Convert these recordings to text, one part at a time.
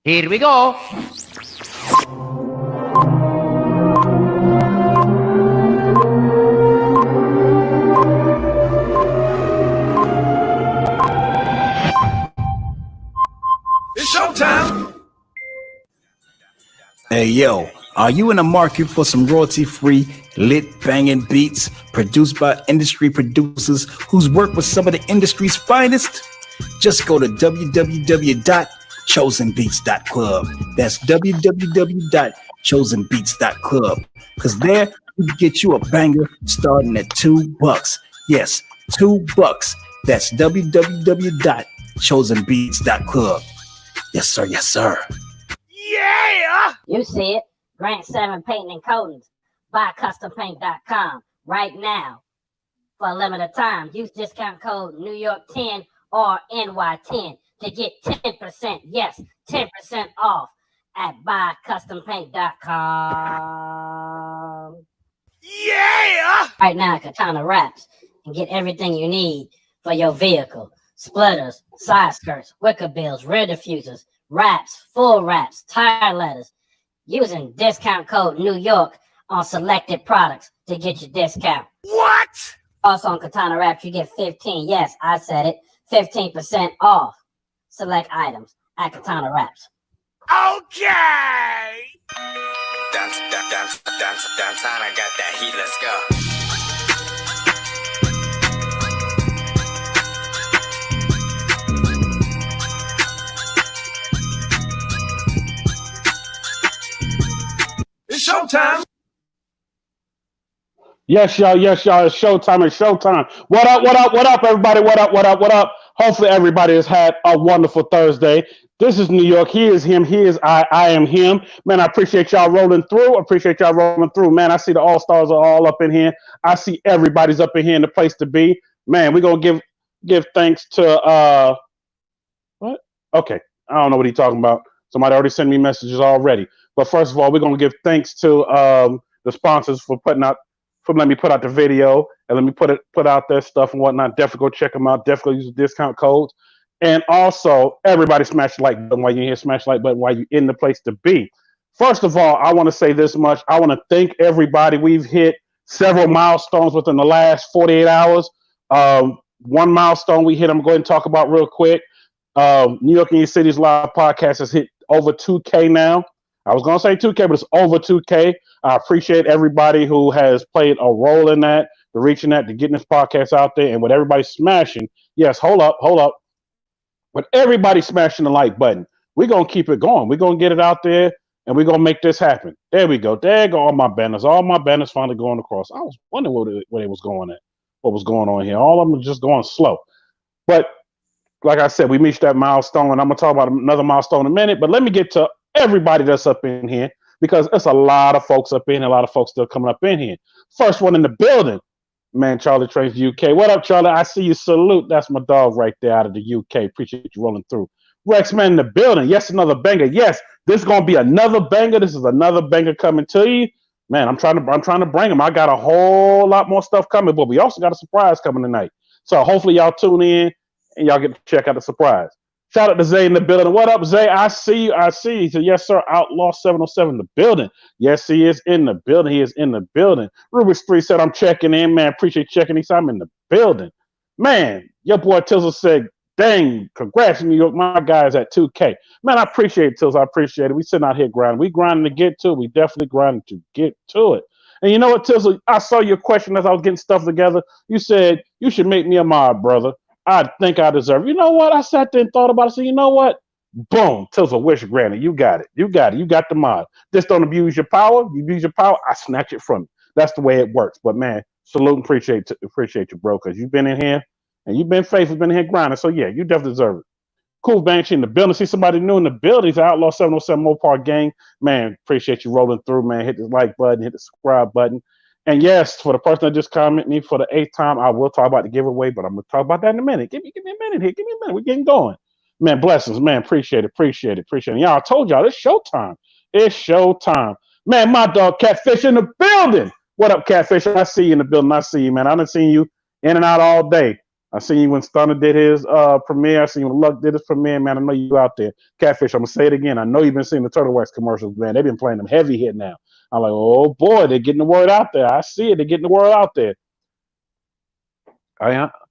Here we go. It's showtime. Hey yo, are you in the market for some royalty-free, lit banging beats produced by industry producers who's worked with some of the industry's finest? Just go to www.chosenbeats.club. That's www.chosenbeats.club. Because there you can get you a banger starting at $2. Yes, $2. That's www.chosenbeats.club. Yes, sir. Yes, sir. Yeah! You see it. Grant 7 Painting and Coatings. Buy CustomPaint.com right now. For a limited time, use discount code New York 10 or NY10 to get 10%. Yes, 10% off at BuyCustomPaint.com. Yeah! Right now, Katana Wraps and get everything you need for your vehicle. Splitters, side skirts, wicker bills, rear diffusers, wraps, full wraps, tire letters. Using discount code New York on selected products to get your discount. What? Also on Katana Wraps, you get 15. Yes, I said it. 15% off select items at Katana Wraps. Okay! Dance, I got that heat, let's go. It's showtime. Yes, y'all. It's showtime. It's showtime. What up, everybody? What up? Hopefully everybody has had a wonderful Thursday. This is New York. He is him. He is I am him. Man, I appreciate y'all rolling through. Man, I see the All-Stars are all up in here. I see everybody's up in here in the place to be. Man, we're going to give thanks to, what? Okay. I don't know what he's talking about. Somebody already sent me messages already. But first of all, we're going to give thanks to the sponsors for letting me put out the video and let me put out their stuff and whatnot. Definitely go check them out. Definitely use the discount codes. And also, everybody smash the like button while you're here. Smash the like button while you're in the place to be. First of all, I want to say this much. I want to thank everybody. We've hit several milestones within the last 48 hours. One milestone we hit, I'm going to talk about real quick. New York in Your City's live podcast has hit over 2K now. I was going to say 2K, but it's over 2K. I appreciate everybody who has played a role in that, to reaching that, to getting this podcast out there, and with everybody smashing. Yes, hold up. With everybody smashing the like button, we're going to keep it going. We're going to get it out there, and we're going to make this happen. There we go. There go all my banners. All my banners finally going across. I was wondering where they was going at, what was going on here. All of them are just going slow. But like I said, we reached that milestone, and I'm going to talk about another milestone in a minute. But let me get to everybody that's up in here, because there's a lot of folks up in here, a lot of folks still coming up in here. First one in the building, man, Charlie Trains UK. What up, Charlie? I see you. Salute. That's my dog right there out of the UK. Appreciate you rolling through. Rex, man, in the building. Yes, another banger. Yes, this is going to be another banger. This is another banger coming to you. Man, I'm trying to bring them. I got a whole lot more stuff coming, but we also got a surprise coming tonight. So hopefully y'all tune in and y'all get to check out the surprise. Shout out to Zay in the building. What up, Zay? I see you. He said, yes, sir. Outlaw707 in the building. Yes, he is in the building. Rubik's 3 said, I'm checking in, man. Appreciate checking. He said, I'm in the building. Man, your boy Tizzle said, dang, congrats, New York. My guys at 2K. Man, I appreciate it, Tizzle. I appreciate it. We sitting out here grinding. We grinding to get to it. We definitely grinding to get to it. And you know what, Tizzle? I saw your question as I was getting stuff together. You said, you should make me a mod, brother. I think I deserve it. You know what? I sat there and thought about it. So you know what? Boom. Tizzle, wish granted. You got it. You got the mod. Just don't abuse your power. You abuse your power, I snatch it from you. That's the way it works. But man, salute and appreciate you, bro, because you've been in here and you've been faithful, been in here grinding. So yeah, you definitely deserve it. Cool Banshee in the building. See somebody new in the building. It's Outlaw707 Mopar Gang. Man, appreciate you rolling through, man. Hit the like button, hit the subscribe button. And yes, for the person that just commented me for the 8th time, I will talk about the giveaway, but I'm going to talk about that in a minute. Give me a minute here. Give me a minute. We're getting going. Man, blessings. Man, appreciate it. Y'all, I told y'all, it's showtime. Man, my dog Catfish in the building. What up, Catfish? I see you in the building. I see you, man. I done seen you in and out all day. I seen you when Stunner did his premiere. I seen you when Luck did his premiere, man. I know you out there. Catfish, I'm gonna say it again. I know you've been seeing the Turtle Wax commercials, man. They've been playing them heavy hit now. I'm like, oh boy, they're getting the word out there. I see it. They're getting the word out there.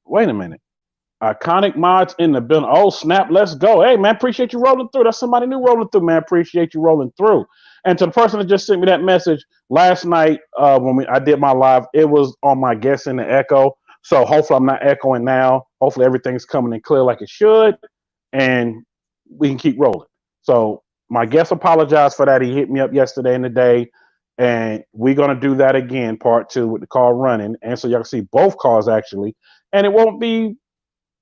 Wait a minute. Iconic mods in the building. Oh, snap. Let's go. Hey, man, appreciate you rolling through. That's somebody new rolling through, man. Appreciate you rolling through. And to the person that just sent me that message last night when I did my live, it was on my guest in the echo. So hopefully I'm not echoing now. Hopefully everything's coming in clear like it should. And we can keep rolling. So my guest apologized for that. He hit me up yesterday and today. And we're going to do that again, part 2 with the car running. And so y'all can see both cars actually. And it'll be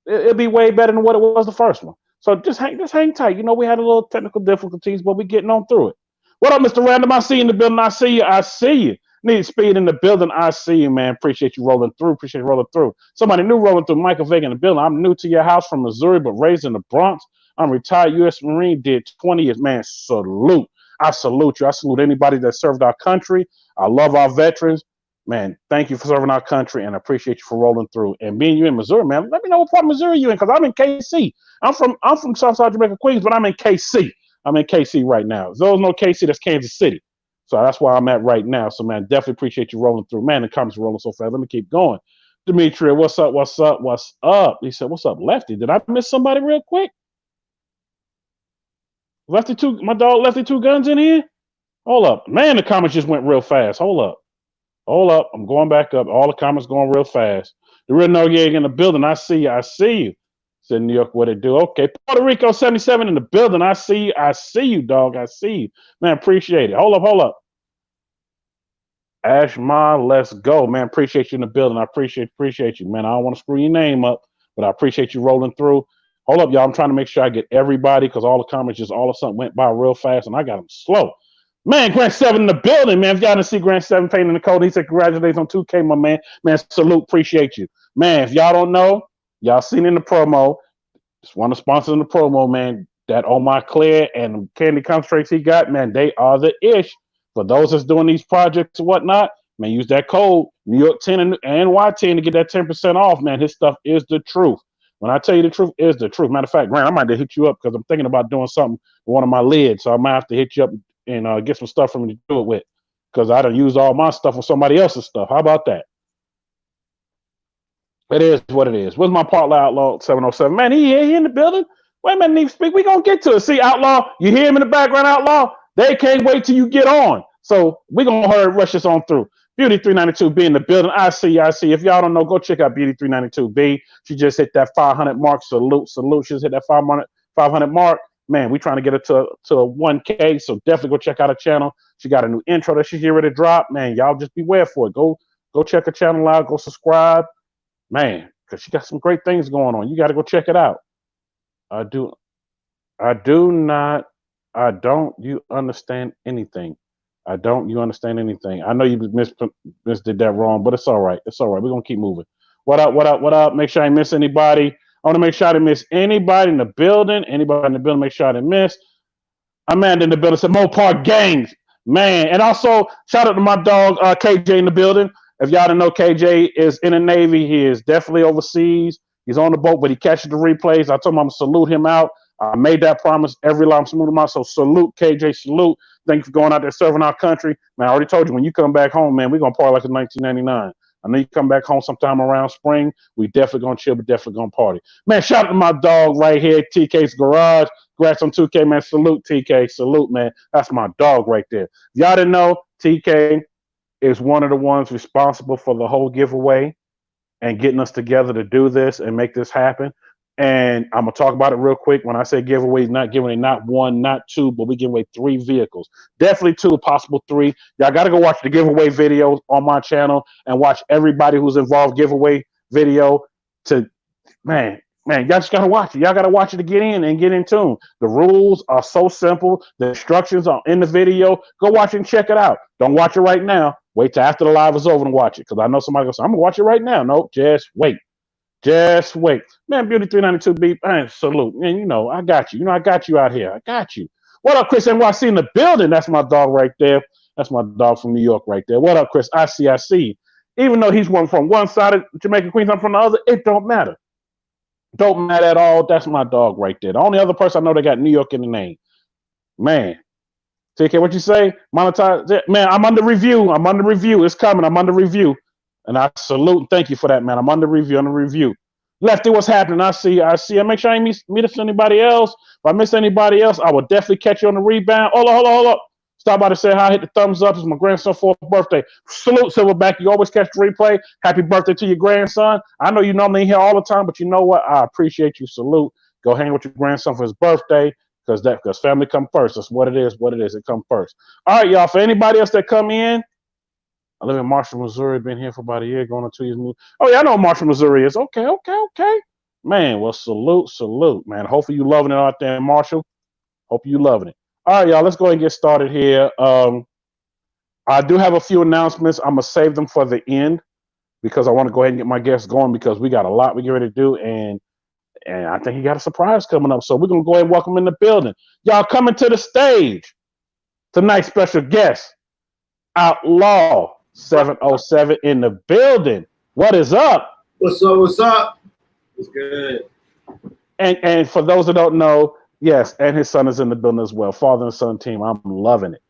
way better than what it was the first one. So just hang tight. You know, we had a little technical difficulties, but we're getting on through it. What up, Mr. Random? I see you in the building. I see you. I see you. Need speed in the building. I see you, man. Appreciate you rolling through. Appreciate you rolling through. Somebody new rolling through. Michael Vega in the building. I'm new to your house from Missouri, but raised in the Bronx. I'm retired U.S. Marine. Did 20 years. Man, salute. I salute you. I salute anybody that served our country. I love our veterans. Man, thank you for serving our country, and I appreciate you for rolling through. And being you in Missouri, man, let me know what part of Missouri you're in, because I'm in KC. I'm from Southside Jamaica, Queens, but I'm in KC. I'm in KC right now. If those know KC, that's Kansas City. So that's where I'm at right now. So, man, definitely appreciate you rolling through. Man, the comments are rolling so fast. Let me keep going. Demetria, what's up? What's up? What's up? He said, what's up, Lefty? Did I miss somebody real quick? My dog Lefty Two Guns in here? Hold up. Man, the comments just went real fast. Hold up. I'm going back up. All the comments going real fast. The real Noriega in the building. I see you. I see you. Said New York, what it do? Okay. Puerto Rico 77 in the building. I see you. I see you, dog. I see you. Man, appreciate it. Hold up. Ashma, let's go. Man, appreciate you in the building. I appreciate you, man. I don't want to screw your name up, but I appreciate you rolling through. Hold up, y'all. I'm trying to make sure I get everybody, because all the comments just all of a sudden went by real fast, and I got them slow. Man, Grant 7 in the building, man. If y'all didn't see Grant 7 painting the code, he said, congratulations on 2K, my man. Man, salute, appreciate you. Man, if y'all don't know, y'all seen in the promo, just one of the sponsors in the promo, man, that On My Clear and candy concentrates he got, man, they are the ish. For those that's doing these projects and whatnot, man, use that code, New York 10 and NY10 to get that 10% off, man. His stuff is the truth. When I tell you the truth, is the truth. Matter of fact, Grant, I might have to hit you up, because I'm thinking about doing something with one of my lids, so I might have to hit you up and get some stuff from me to do it with, because I done used all my stuff on somebody else's stuff. How about that? It is what it is. Where's my partner, Outlaw707? Man, he in the building. Wait a minute, need to speak. We gonna get to it. See, Outlaw, you hear him in the background, Outlaw? They can't wait till you get on. So we gonna hurry rush this on through. Beauty 392B in the building. I see. If y'all don't know, go check out Beauty 392B. She just hit that 500 mark. Salute. She just hit that 500 mark. Man, we trying to get her to a 1K, so definitely go check out her channel. She got a new intro that she's getting ready to drop. Man, y'all just beware for it. Go check her channel out. Go subscribe. Man, because she got some great things going on. You got to go check it out. You understand anything. You understand anything. I know you did that wrong, but it's all right. We're going to keep moving. What up? Make sure I miss anybody. I want to make sure I didn't miss anybody in the building. Make sure I didn't miss. Amanda in the building said Mopar gangs. Man. And also, shout out to my dog, KJ in the building. If y'all didn't know, KJ is in the Navy. He is definitely overseas. He's on the boat, but he catches the replays. I told him I'm going to salute him out. I made that promise every line I'm smoothing him out. So salute, KJ, salute. Thank you for going out there serving our country. Man, I already told you, when you come back home, man, we're going to party like it's 1999. I know you come back home sometime around spring. We definitely going to chill, but definitely going to party. Man, shout out to my dog right here, TK's Garage. Congrats on 2K, man. Salute, TK. Salute, man. That's my dog right there. If y'all didn't know, TK is one of the ones responsible for the whole giveaway and getting us together to do this and make this happen. And I'm going to talk about it real quick. When I say giveaway, not giving away not one, not two, but we give away 3 vehicles. Definitely 2, possible 3. Y'all got to go watch the giveaway videos on my channel and watch everybody who's involved giveaway video man, y'all just got to watch it. Y'all got to watch it to get in and get in tune. The rules are so simple. The instructions are in the video. Go watch it and check it out. Don't watch it right now. Wait till after the live is over and watch it. Because I know somebody goes, I'm going to watch it right now. No, just wait. Just wait. Man, Beauty 392B, man, salute. Man, I got you. I got you out here. I got you. What up, Chris NYC in the building? That's my dog right there. That's my dog from New York right there. What up, Chris? I see. Even though he's from one side of Jamaica, Queens, I'm from the other, it don't matter. Don't matter at all. That's my dog right there. The only other person I know that got New York in the name. Man. TK, what you say? Monetize it? Man, I'm under review. I'm under review. It's coming. I'm under review. And I salute and thank you for that, man. I'm under review, under review. Lefty, what's happening? I see. I make sure I ain't miss anybody else. If I miss anybody else, I will definitely catch you on the rebound. Hold up. Stop by to say hi, hit the thumbs up. It's my grandson's 4th birthday. Salute, Silverback. You always catch the replay. Happy birthday to your grandson. I know you normally here all the time, but you know what? I appreciate you. Salute. Go hang with your grandson for his birthday. Because family come first. That's what it is. It come first. All right, y'all. For anybody else that come in, I live in Marshall, Missouri. Been here for about a year, going on 2 years. Oh yeah, I know what Marshall, Missouri is. Okay. Man, well, salute, man. Hopefully you loving it out there in Marshall. Hope you loving it. All right, y'all. Let's go ahead and get started here. I do have a few announcements. I'm gonna save them for the end because I want to go ahead and get my guests going because we got a lot we get ready to do and I think he got a surprise coming up. So we're going to go ahead and welcome him in the building. Y'all coming to the stage. Tonight's special guest, Outlaw707 in the building. What is up? What's up? It's good. And for those that don't know, yes, and his son is in the building as well. Father and son team. I'm loving it.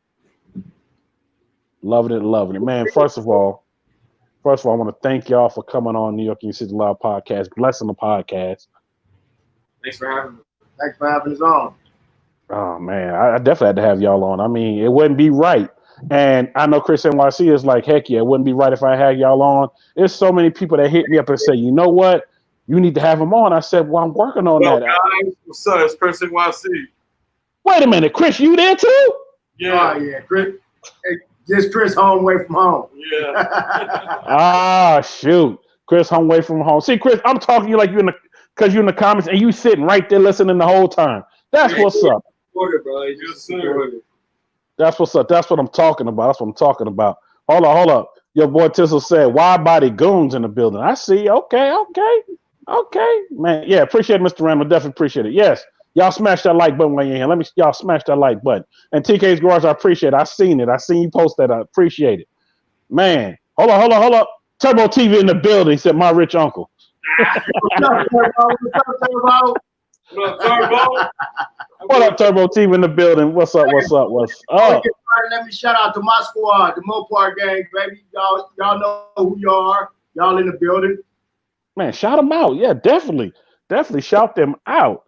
Loving it. Man, first of all, I want to thank y'all for coming on New York in Your City Live podcast, blessing the podcast. Thanks for having us on. Oh man, I definitely had to have y'all on. I mean, it wouldn't be right. And I know Chris NYC is like, heck yeah, it wouldn't be right if I had y'all on. There's so many people that hit me up and say, you know what? You need to have him on. I said, well, I'm working on that. Guys, what's up? It's Chris NYC. Wait a minute, Chris, you there too? Yeah. Oh, yeah, Chris. Hey, just Chris home away from home. Yeah. Shoot. Chris home away from home. See, Chris, I'm talking to you like because you're in the comments and you sitting right there listening the whole time. That's what's up. That's what's up. That's what I'm talking about. Hold up. Your boy Tissel said, wide body goons in the building. I see. Okay. Man, yeah, appreciate it, Mr. Randall. Definitely appreciate it. Yes. Y'all smash that like button while you're here. Y'all smash that like button. And TK's Garage, I appreciate it. I seen it. I seen you post that. I appreciate it. Man, hold up. Turbo TV in the building, said my rich uncle. What up, Turbo TV in the building? What's up? Let me shout out to my squad, the Mopar gang, baby. Y'all know who you are. Y'all in the building. Man, shout them out. Yeah, definitely shout them out.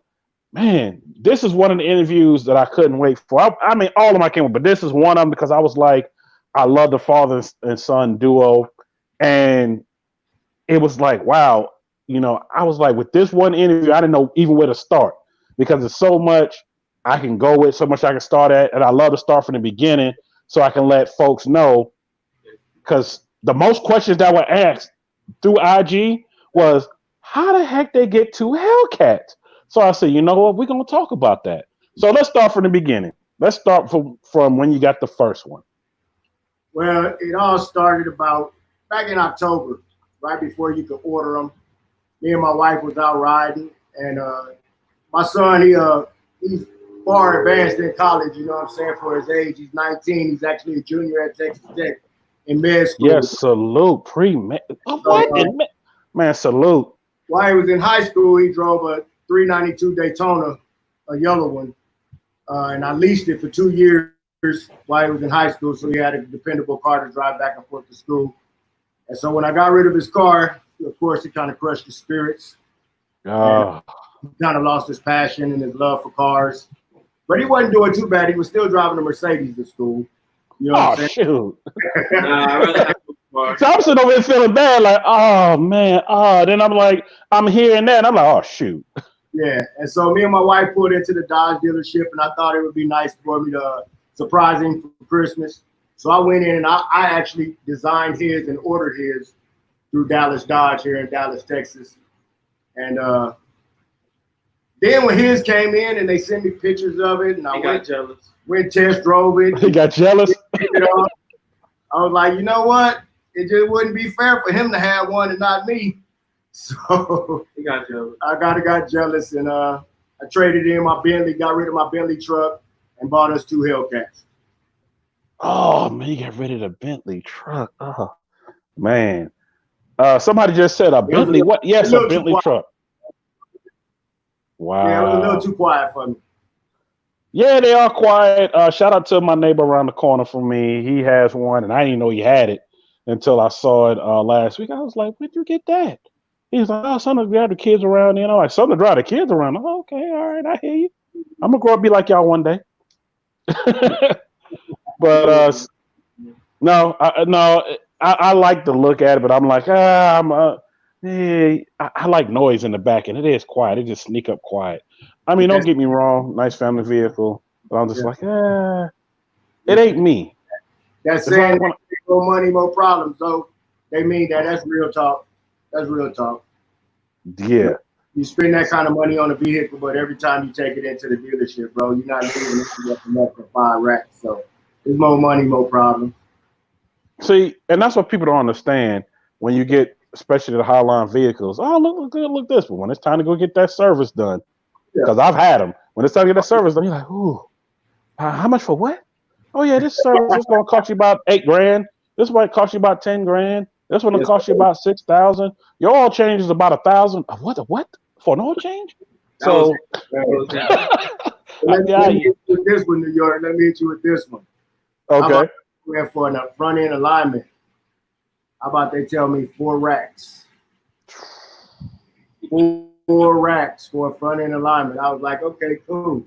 Man, this is one of the interviews that I couldn't wait for. I mean, all of them I came with, but this is one of them because I was like, I love the father and son duo. And it was like, wow, I was like, with this one interview, I didn't know even where to start because there's so much I can go with, so much I can start at. And I love to start from the beginning so I can let folks know because the most questions that were asked through IG was, how the heck they get to Hellcats? So I said, you know what? We're going to talk about that. So let's start from the beginning. Let's start from when you got the first one. Well, it all started back in October, right before you could order them. Me and my wife was out riding, and my son, he's far advanced in college, you know what I'm saying, for his age. He's 19. He's actually a junior at Texas Tech in med school. Yes, salute. Pre-med. Man, salute. While he was in high school, he drove a 392 Daytona, a yellow one, and I leased it for 2 years while he was in high school, so he had a dependable car to drive back and forth to school. And so when I got rid of his car, of course, it kind of crushed his spirits. He kind of lost his passion and his love for cars. But he wasn't doing too bad. He was still driving a Mercedes to school. You know what I'm saying? Shoot. So I'm sitting over here feeling bad, like, oh, man. Then I'm like, I'm hearing that. And I'm like, oh, shoot. Yeah. And so me and my wife pulled into the Dodge dealership, and I thought it would be nice for me to surprise him for Christmas. So I went in and I actually designed his and ordered his through Dallas Dodge here in Dallas, Texas. And then when his came in and they sent me pictures of it, and I went test drove it. He got jealous. I was like, you know what? It just wouldn't be fair for him to have one and not me. So he got jealous. I got jealous, and I traded in my Bentley, got rid of my Bentley truck, and bought us 2 Hellcats. Oh man, you got rid of the Bentley truck. Oh man. Somebody just said a Bentley. What? Yes, a Bentley truck. Wow. Yeah, it was a little too quiet for me. Yeah, they are quiet. Shout out to my neighbor around the corner from me. He has one, and I didn't know he had it until I saw it last week. I was like, "Where'd you get that?" He was like, "Oh, something to drive the kids around." You know, like something to drive the kids around. Oh, okay, all right, I hear you. I'm gonna grow up and be like y'all one day. But no, I like to look at it, but I'm like, I like noise in the back, and it is quiet. It just sneak up quiet. I mean, don't get me wrong, nice family vehicle, but I'm just like, it ain't me. That's saying like more money, more problems. So they mean that. That's real talk. That's real talk. Yeah. You spend that kind of money on a vehicle, but every time you take it into the dealership, bro, you're not leaving it enough for 5 racks. So there's more money, more problems. See, and that's what people don't understand when you get, especially the Highline vehicles. Oh, look good, look this. But when it's time to go get that service done, because I've had them. When it's time to get that service done, you're like, ooh, how much for what? Oh yeah, this service is going to cost you about $8,000. This might cost you about $10,000. This one will cost you about $6,000. Your oil change is about $1,000. What? For an oil change? So let me hit you with this one, New York. Let me hit you with this one. Okay. Went for a front end alignment. How about they tell me 4 racks? 4 racks for a front end alignment. I was like, okay, cool.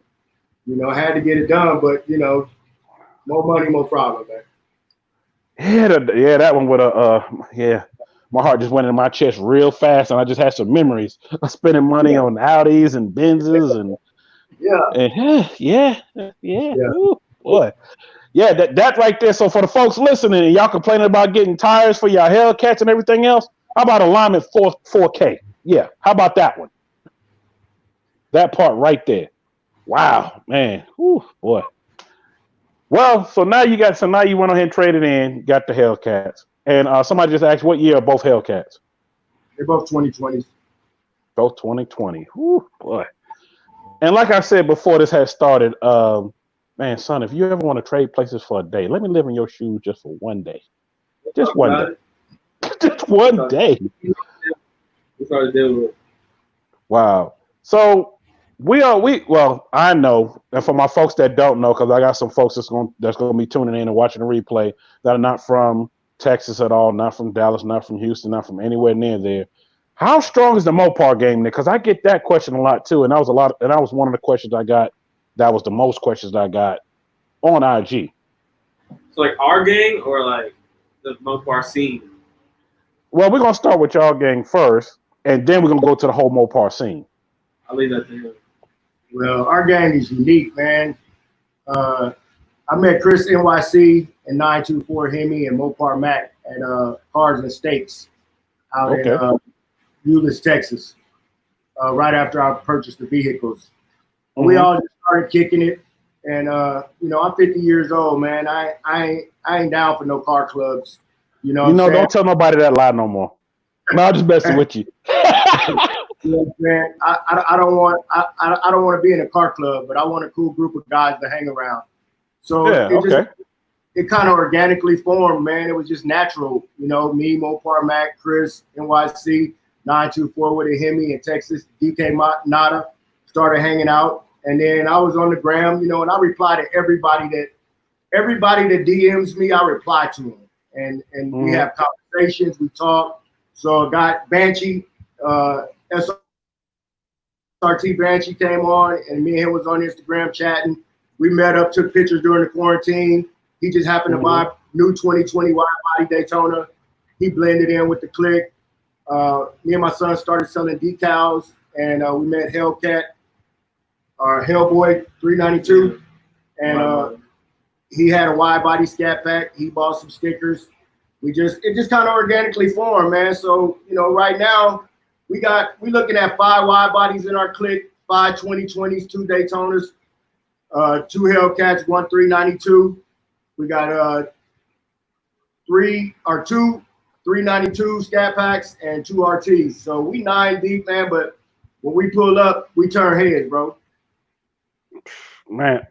You know, I had to get it done, but you know, more money, more problem, man. Yeah, that one with my heart just went in my chest real fast, and I just had some memories of spending money on Audis and Benzes and Ooh, boy. Yeah, that right there. So for the folks listening, and y'all complaining about getting tires for your Hellcats and everything else, how about alignment 4K? Yeah, how about that one? That part right there. Wow, man. Ooh, boy. Well, so now you went ahead and traded in, got the Hellcats. And somebody just asked, what year are both Hellcats? They're both 2020s. Both 2020. Ooh, boy. And like I said before this had started, man, son, if you ever want to trade places for a day, let me live in your shoes just for one day. Just one day. Just one day. That's all to deal with. Wow. So I know, and for my folks that don't know, because I got some folks that's gonna be tuning in and watching the replay that are not from Texas at all, not from Dallas, not from Houston, not from anywhere near there. How strong is the Mopar game there? Because I get that question a lot too, and that was one of the questions I got. That was the most questions I got on IG. So like our gang or like the Mopar scene? Well, we're gonna start with y'all gang first, and then we're gonna go to the whole Mopar scene. I'll leave that to him. Well, our gang is unique, man. I met Chris NYC and 924 Hemi and Mopar Mac at Cars and Steaks out in Euless, Texas, right after I purchased the vehicles. Mm-hmm. We all just started kicking it. And, you know, I'm 50 years old, man. I ain't down for no car clubs. You know, don't tell nobody that lie no more. No, I'm just messing with you. You know what I'm saying? I don't want to be in a car club, but I want a cool group of guys to hang around. So it kind of organically formed, man. It was just natural, you know. Me, Mopar Mac, Chris, NYC, 924 with a Hemi in Texas, DK Nada started hanging out, and then I was on the gram, you know, and I reply to everybody that DMs me. I reply to them, and we have conversations, we talk. So I got Banshee, SRT Banshee came on, and me and him was on Instagram chatting. We met up, took pictures during the quarantine. He just happened to buy new 2020 wide body Daytona. He blended in with the clique. Me and my son started selling decals, and we met Hellcat, or Hellboy 392, and he had a wide body scat pack. He bought some stickers. It just kind of organically formed, man. So, you know, right now we looking at 5 wide bodies in our clique, 5 2020s, 2 Daytonas, 2 Hellcats, 1 392. We got 2 392 scat packs and 2 RTs. So we 9 deep, man. But when we pull up, we turn heads, bro. Man,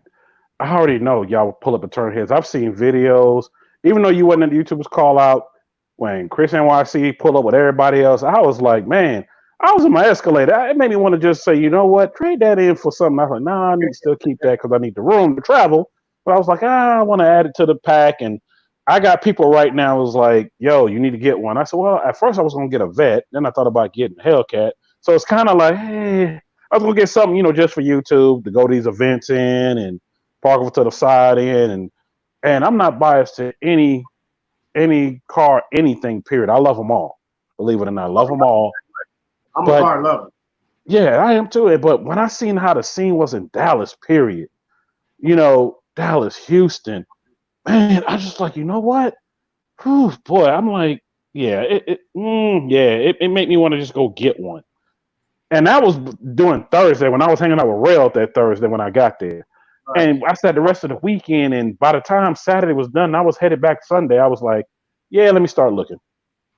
I already know y'all will pull up and turn heads. I've seen videos. Even though you wasn't in the YouTubers call out, when Chris NYC pull up with everybody else, I was like, man, I was in my Escalator. It made me want to just say, you know what, trade that in for something. I was like, nah, I need to still keep that because I need the room to travel. But I was like, I want to add it to the pack. And I got people right now who's like, yo, you need to get one. I said, well, at first I was going to get a vet. Then I thought about getting a Hellcat. So it's kind of like, hey, I was going to get something, just for YouTube to go to these events in and park over to the side in. And I'm not biased to any car, anything, period. I love them all. Believe it or not, I love them all. I'm a car lover. Yeah, I am too. But when I seen how the scene was in Dallas, period, Dallas, Houston, man, I just like, you know what? Whew, boy, I'm like, yeah, it made me want to just go get one. And that was doing Thursday when I was hanging out with Rail that Thursday when I got there. Right. And I said the rest of the weekend, and by the time Saturday was done, I was headed back Sunday. I was like, yeah, let me start looking.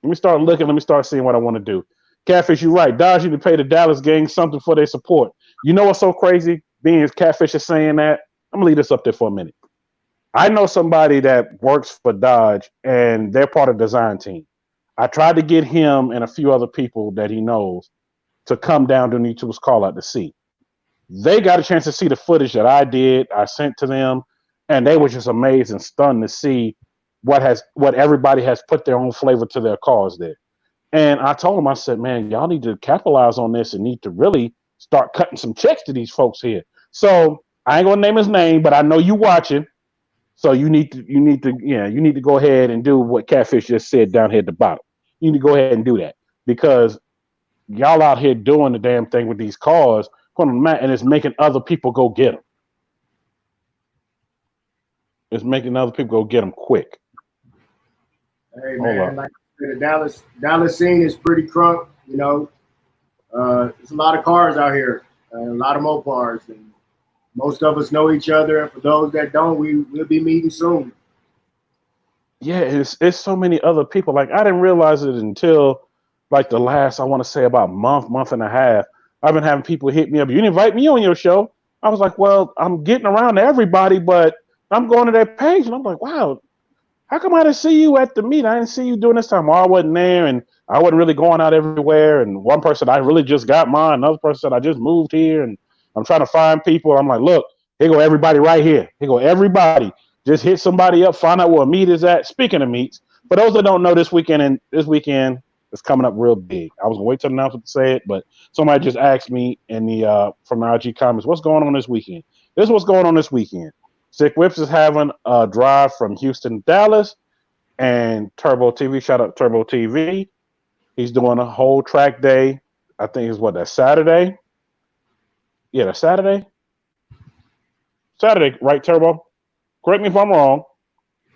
Let me start seeing what I want to do. Catfish, you're right. Dodge need to pay the Dallas gang something for their support. You know what's so crazy? Being as Catfish is saying that, I'm gonna leave this up there for a minute. I know somebody that works for Dodge, and they're part of the design team. I tried to get him and a few other people that he knows to come down to YouTube's call out to see. They got a chance to see the footage that I sent to them, and they were just amazed and stunned to see what everybody has put their own flavor to their cars there. And I told them, I said, man, y'all need to capitalize on this and need to really start cutting some checks to these folks here. So I ain't gonna name his name, but I know you watching. So you need to go ahead and do what Catfish just said down here at the bottom. You need to go ahead and do that because y'all out here doing the damn thing with these cars, and it's making other people go get them. It's making other people go get them quick. Hey man, like I said, the Dallas scene is pretty crunk. There's a lot of cars out here, a lot of Mopars, and most of us know each other. And for those that don't, we'll be meeting soon. Yeah, it's so many other people. Like I didn't realize it until like the last, I want to say about month and a half. I've been having people hit me up. You didn't invite me on your show. I was like, well, I'm getting around to everybody, but I'm going to their page, and I'm like, wow, how come I didn't see you at the meet? I didn't see you doing this time. Well, I wasn't there, and I wasn't really going out everywhere. And one person, I really just got mine. Another person, I just moved here, and I'm trying to find people. I'm like, look, here go everybody right here. Here go everybody. Just hit somebody up, find out where a meet is at. Speaking of meets, for those that don't know, this weekend is coming up real big. I was gonna wait till the announcement to say it, but somebody just asked me in the from the IG comments, what's going on this weekend? This is what's going on this weekend. Sick Whips is having a drive from Houston to Dallas, and Turbo TV, shout out Turbo TV. He's doing a whole track day. I think it's that Saturday? Yeah, that's Saturday. Saturday, right, Turbo? Correct me if I'm wrong,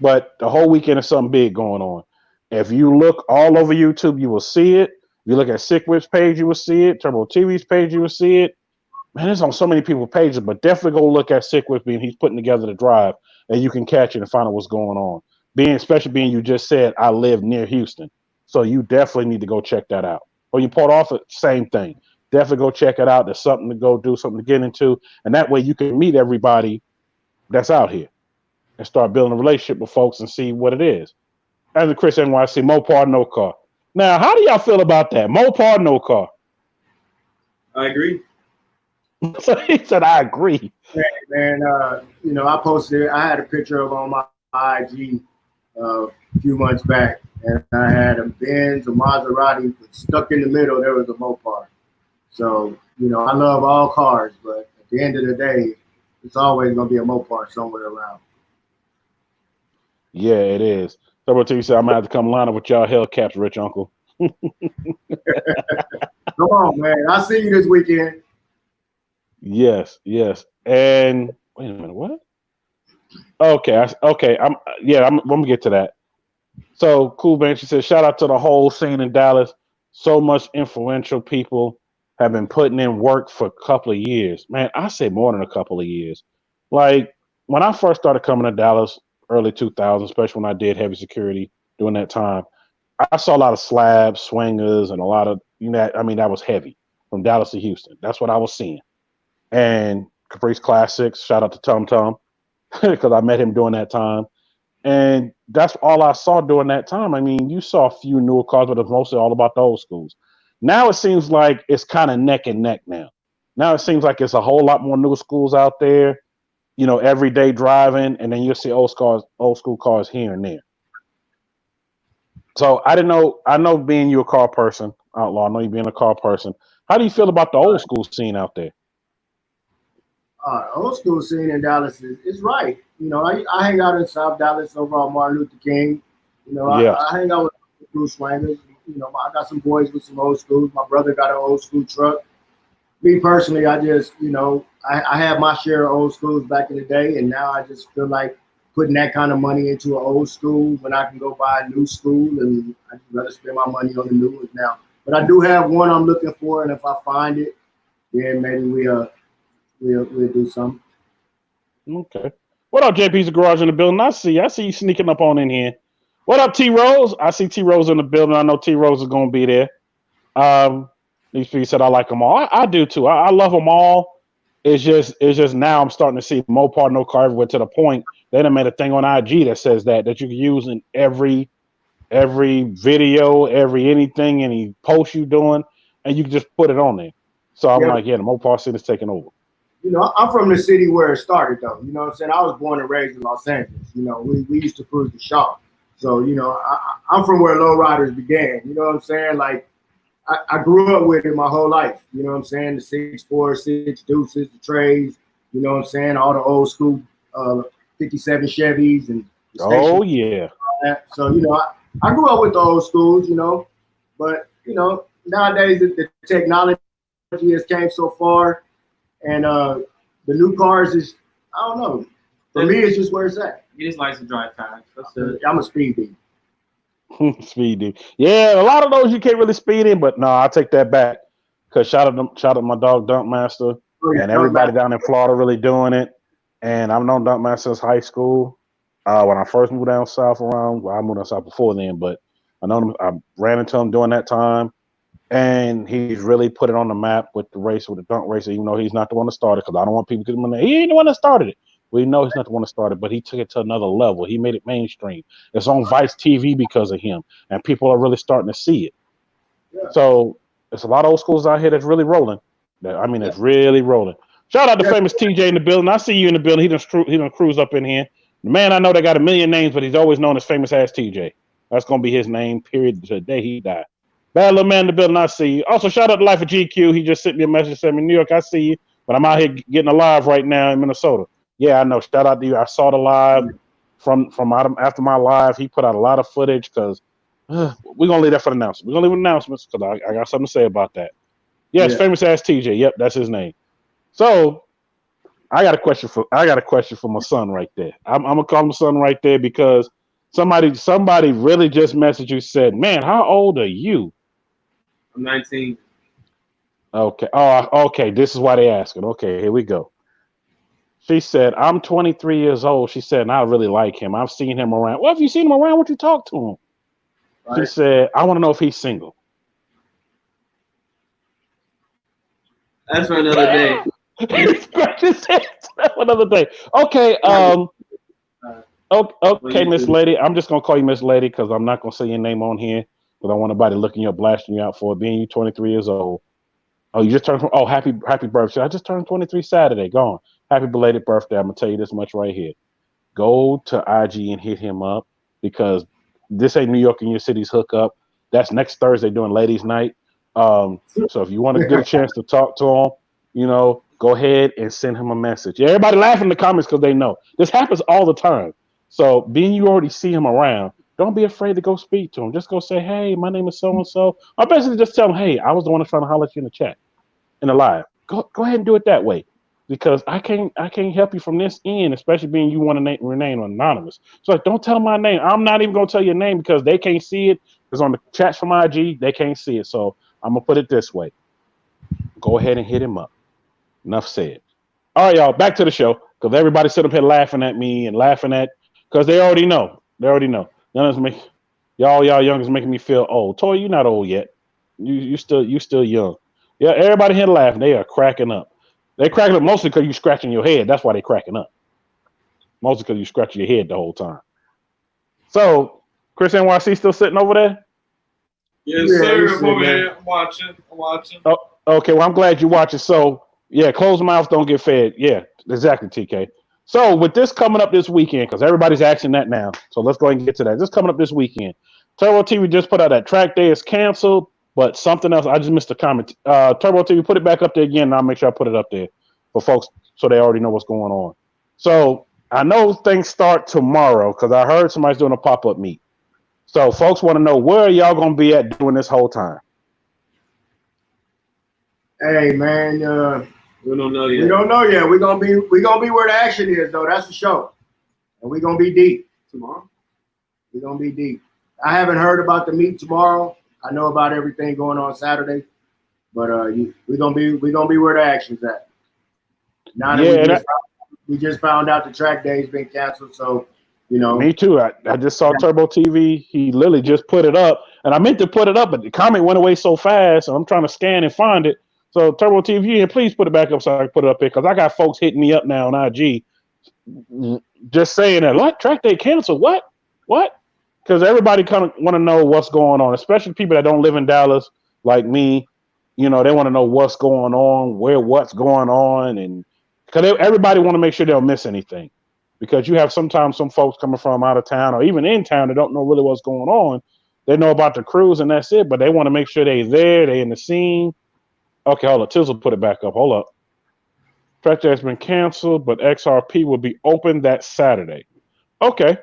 but the whole weekend is something big going on. If you look all over YouTube, you will see it. If you look at Sick Whip's page, you will see it. Turbo TV's page, you will see it. Man, it's on so many people's pages, but definitely go look at Sick Whip and he's putting together the drive, and you can catch it and find out what's going on. Especially being you just said, I live near Houston. So you definitely need to go check that out. Or you Port Orford, same thing. Definitely go check it out. There's something to go do, something to get into. And that way you can meet everybody that's out here and start building a relationship with folks and see what it is. As a Chris NYC, Mopar, no car. Now, how do y'all feel about that? Mopar, no car. I agree. So he said, I agree. Man, I posted it. I had a picture of on my IG a few months back, and I had a Benz, a Maserati, but stuck in the middle, there was a Mopar. So, I love all cars, but at the end of the day, it's always going to be a Mopar somewhere around. Yeah, it is. Turbo TV said, I'm going to have to come line up with y'all Hellcats, rich uncle. Come on, man. I'll see you this weekend. Yes. And wait a minute, what? Okay. I'm gonna get to that. So Cool Band, she said, shout out to the whole scene in Dallas. So much influential people have been putting in work for a couple of years. Man, I say more than a couple of years. Like when I first started coming to Dallas, early 2000s, especially when I did heavy security during that time, I saw a lot of slabs, swingers, and a lot of that was heavy from Dallas to Houston. That's what I was seeing. And Caprice Classics, shout out to Tum Tum, because I met him during that time. And that's all I saw during that time. I mean, you saw a few newer cars, but it was mostly all about the old schools. Now it seems like it's kind of neck and neck now. Now it seems like it's a whole lot more new schools out there, everyday driving, and then you'll see old school cars here and there. So I didn't know. I know being you a car person, Outlaw. I know you being a car person. How do you feel about the old school scene out there? Old school scene in Dallas is right. I hang out in South Dallas over on Martin Luther King. I hang out with Bruce Swangers. I got some boys with some old schools. My brother got an old school truck. Me personally, I just, I had my share of old schools back in the day, and now I just feel like putting that kind of money into an old school when I can go buy a new school, and I'd rather spend my money on the new ones now. But I do have one I'm looking for, and if I find it, then maybe we'll do something. Okay. What up, JP's Garage in the building? I see you sneaking up on in here. What up, T Rose? I see T Rose in the building. I know T Rose is gonna be there. These people said I like them all. I do too. I love them all. It's just now I'm starting to see Mopar No Car everywhere to the point they done made a thing on IG that says that you can use in every video, every anything, any post you doing, and you can just put it on there. So I'm like, the Mopar scene is taking over. I'm from the city where it started, though. You know what I'm saying? I was born and raised in Los Angeles. We used to cruise the Shaw. So, I'm from where lowriders began. You know what I'm saying? Like, I grew up with it my whole life. You know what I'm saying? The 6.4, 6 Deuces, the Trays. You know what I'm saying? All the old school 57 Chevys and the oh yeah. So I grew up with the old schools. But nowadays the technology has came so far, and the new cars is, I don't know. For me, it's just where it's at. He just likes to drive fast. That's it. I'm a speed demon. Speed dude. Yeah, a lot of those you can't really speed in, but no, I'll take that back. Cause shout out my dog Dunk Master and everybody down in Florida really doing it. And I've known Dunk Master since high school. When I first moved down south I moved down south before then, but I ran into him during that time, and he's really put it on the map with the dunk race, even though he's not the one that started, because I don't want people to get him. He ain't the one that started it. We know he's not the one that started, but he took it to another level. He made it mainstream. It's on Vice TV because of him, and people are really starting to see it. Yeah. So there's a lot of old schools out here that's really rolling. It's really rolling. Shout out to famous TJ in the building. I see you in the building. He done cruise up in here. The man I know that got a million names, but he's always known as famous ass TJ. That's gonna be his name. Period. The day he died. Bad little man in the building. I see you. Also, shout out to Life of GQ. He just sent me a message, said me, New York, I see you, but I'm out here getting alive right now in Minnesota. Yeah, I know. Shout out to you. I saw the live from after my live. He put out a lot of footage because we're gonna leave that for the announcement. We're gonna leave announcements because I got something to say about that. Yes, famous ass TJ. Yep, that's his name. So I got a question for my son right there. I'm gonna call my son right there because somebody really just messaged you, said, "Man, how old are you?" I'm 19. Okay. Oh, okay. This is why they asking. Okay, here we go. She said, I'm 23 years old. She said, and I really like him. I've seen him around. Well, if you seen him around, won't you talk to him? Right. She said, I want to know if he's single. That's for another day. Another day. Okay. Okay, Miss Lady. I'm just going to call you Miss Lady because I'm not going to say your name on here because I want nobody looking you up, blasting you out for being you 23 years old. Oh, you just turned. Oh, happy birthday! I just turned 23 Saturday. Gone. Happy belated birthday! I'm gonna tell you this much right here. Go to IG and hit him up because this ain't New York in your city's hookup. That's next Thursday during Ladies' Night. So if you want to get a chance to talk to him, go ahead and send him a message. Yeah, everybody laughing in the comments because they know this happens all the time. So being you already see him around, don't be afraid to go speak to him. Just go say, hey, my name is so-and-so. Or basically just tell him, hey, I was the one that's trying to holler at you in the chat, in the live. Go ahead and do it that way. Because I can't help you from this end, especially being you want to remain anonymous. So don't tell them my name. I'm not even going to tell your name because they can't see it. Because on the chats from IG, they can't see it. So I'm going to put it this way. Go ahead and hit him up. Enough said. All right, y'all, back to the show. Because everybody sit up here laughing at me and laughing at, because they already know. Y'all young is making me feel old. Toy, you're not old yet. You still young. Yeah, everybody here laughing. They are cracking up. They cracking up mostly because you scratching your head. That's why they cracking up. Mostly because you scratching your head the whole time. So, Chris NYC still sitting over there? Yes, Yeah, sir. you I'm said over that. here. I'm watching. Oh, okay, well, I'm glad you watch it. So, yeah, closed mouths don't get fed. Yeah, exactly, TK. So, with this coming up this weekend, because everybody's asking that now, so let's go ahead and get to that. This coming up this weekend. Turbo TV just put out that track day is canceled, but something else, I just missed a comment. Turbo TV, put it back up there again, and I'll make sure I put it up there for folks so they already know what's going on. So, I know things start tomorrow because I heard somebody's doing a pop-up meet. So, folks want to know where y'all going to be at doing this whole time. Hey man, We don't know yet. we don't know yet. We're gonna be where the action is though. That's for sure. And we're gonna be deep Tomorrow. We're gonna be deep. I haven't heard about the meet tomorrow. I know about everything going on Saturday, but we're gonna be where the action's at. Now that we just found out the track day's been canceled, so you know. Me too. I just saw Turbo TV. He literally just put it up, and I meant to put it up, but the comment went away so fast, so I'm trying to scan and find it. So Turbo TV, please put it back up so I can put it up here because I got folks hitting me up now on IG, just saying that what track day canceled? What? Because everybody kind of want to know what's going on, especially people that don't live in Dallas like me. You know, they want to know what's going on, what's going on, and because everybody want to make sure they don't miss anything. Because you have sometimes some folks coming from out of town or even in town that don't know really what's going on. They know about the cruise and that's it, but they want to make sure they're there, they in the scene. Okay, hold up. Tizzle put it back up. Hold up. Track day has been canceled, but XRP will be open that Saturday. Okay.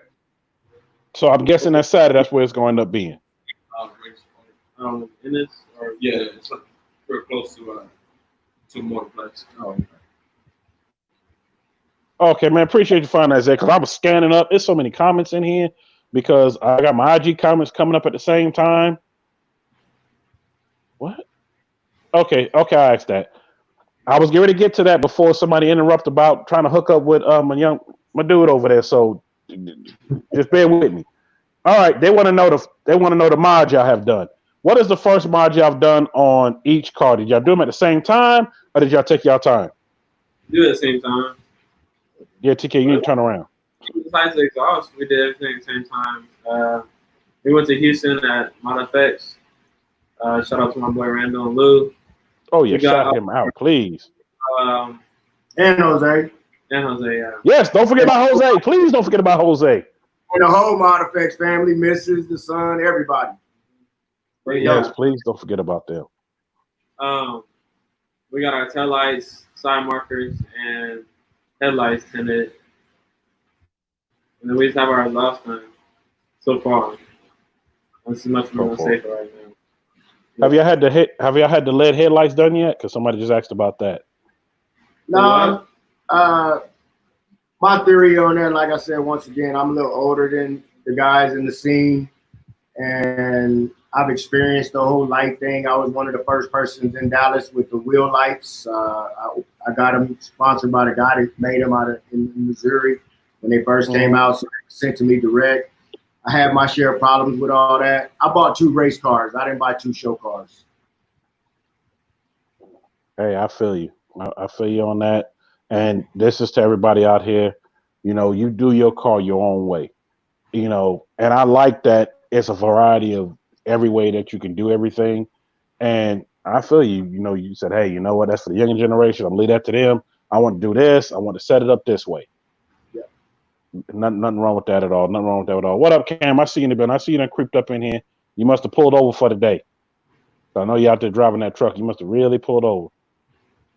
So I'm guessing that Saturday, that's where it's going to end up being. In this, or yeah, it's pretty close to more place. Oh, okay, man. Appreciate you finding that, Zach, because I was scanning up. There's so many comments in here because I got my IG comments coming up at the same time. What? Okay, I asked that. I was getting ready to get to that before somebody interrupted about trying to hook up with my dude over there. So just bear with me. All right, they want to know the mod y'all have done. What is the first mod y'all have done on each car? Did y'all do them at the same time, or did y'all take y'all time? Do it at the same time. Yeah, TK, you need to turn around. Besides the exhaust, we did everything at the same time. We went to Houston at Mod FX. Shout out to my boy Randall and Lou. Oh yeah, shout him out, please. And Jose. Yeah. Yes, don't forget about Jose. Please don't forget about Jose. And the whole Mod FX family, Mrs., the son, everybody. Yes, please don't forget about them. We got our tail lights, side markers, and headlights tinted. And then we just have our exhaust fan so far. That's as much as I'm gonna say for right now. Have y'all had the LED headlights done yet? Because somebody just asked about that. No, my theory on that, like I said, once again, I'm a little older than the guys in the scene, and I've experienced the whole light thing. I was one of the first persons in Dallas with the wheel lights. I got them sponsored by the guy that made them in Missouri when they first came out, so they sent to me direct. I had my share of problems with all that. I bought 2 race cars. I didn't buy 2 show cars. Hey, I feel you. I feel you on that. And this is to everybody out here. You know, you do your car your own way. You know, and I like that it's a variety of every way that you can do everything. And I feel you. You know, you said, hey, you know what? That's for the younger generation. I'm gonna leave that to them. I want to do this. I want to set it up this way. Nothing wrong with that at all. Nothing wrong with that at all. What up, Cam? I see you in the building. I see you done creeped up in here. You must have pulled over for the day. So I know you're out there driving that truck. You must have really pulled over.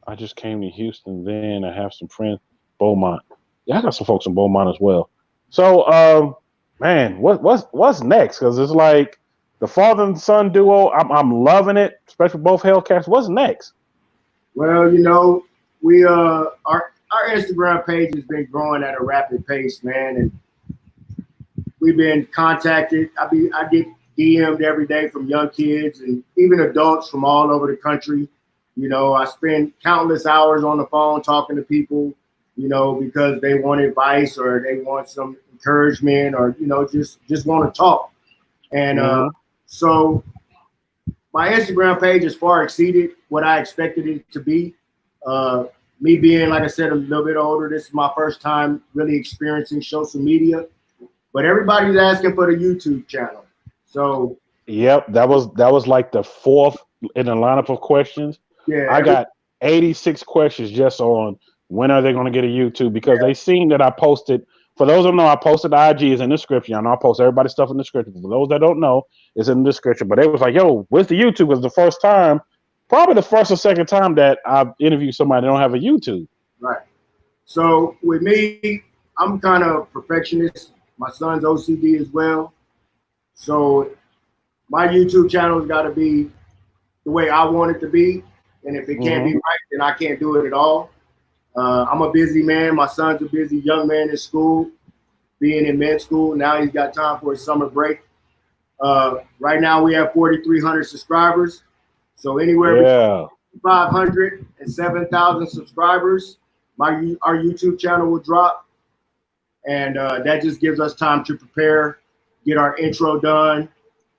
I just came to Houston then. I have some friends. Beaumont. Yeah, I got some folks in Beaumont as well. So, man, what's next? Because it's like the father and son duo. I'm loving it, especially both Hellcats. What's next? Well, you know, we our Instagram page has been growing at a rapid pace, man, and we've been contacted. I get DM'd every day from young kids and even adults from all over the country. You know, I spend countless hours on the phone talking to people, you know, because they want advice or they want some encouragement or, you know, just want to talk. And so my Instagram page has far exceeded what I expected it to be. Me being, like I said, a little bit older, this is my first time really experiencing social media. But everybody's asking for the YouTube channel. So Yep, that was like the fourth in the lineup of questions. Yeah, I got 86 questions just on when are they going to get a YouTube because they seen that I posted. For those that know, I posted the IG is in the description. I know I post everybody's stuff in the description. For those that don't know, it's in the description. But it was like, yo, where's the YouTube? Because the first time, probably the first or second time that I've interviewed somebody that don't have a YouTube. right. So with me, I'm kind of perfectionist. My son's OCD as well. So my YouTube channel has got to be the way I want it to be. And if it can't be right, then I can't do it at all. I'm a busy man. My son's a busy young man in school, being in med school. Now he's got time for his summer break. Right now we have 4,300 subscribers. So anywhere between 500 and 7,000 subscribers, our YouTube channel will drop. And that just gives us time to prepare, get our intro done,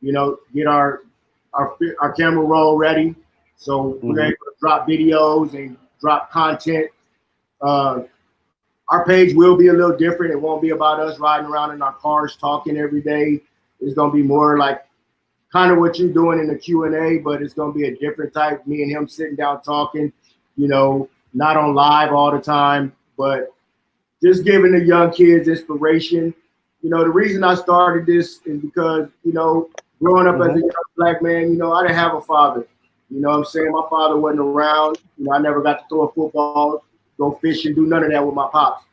get our camera roll ready. So we're able to drop videos and drop content. Our page will be a little different. It won't be about us riding around in our cars talking every day. It's going to be more like kind of what you're doing in the Q&A, but it's going to be a different type. Me and him sitting down talking, not on live all the time, but just giving the young kids inspiration. The reason I started this is because, growing up as a young black man, I didn't have a father. You know what I'm saying? My father wasn't around. I never got to throw a football, go fishing, do none of that with my pops.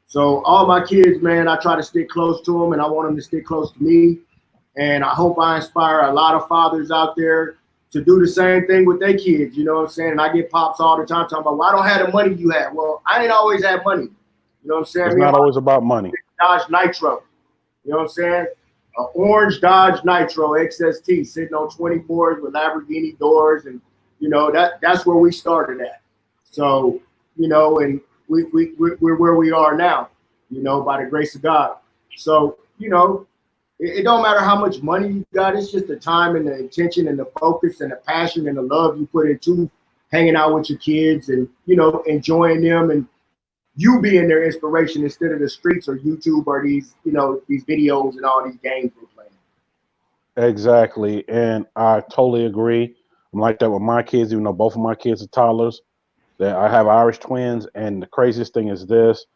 So all my kids, man, I try to stick close to them, and I want them to stick close to me. And I hope I inspire a lot of fathers out there to do the same thing with their kids. You know what I'm saying? And I get pops all the time talking about, well, I don't have the money you have. Well, I ain't always had money. You know what I'm saying? It's not always about money. Dodge Nitro. You know what I'm saying? An orange Dodge Nitro XST sitting on 24s with Lamborghini doors. And, that's where we started at. So, and we're where we are now, by the grace of God. So, it don't matter how much money you got. It's just the time and the intention and the focus and the passion and the love you put into hanging out with your kids and, enjoying them and you being their inspiration instead of the streets or YouTube or these videos and all these games we're playing. Exactly. And I totally agree. I'm like that with my kids, even though both of my kids are toddlers. That I have Irish twins. And the craziest thing is this.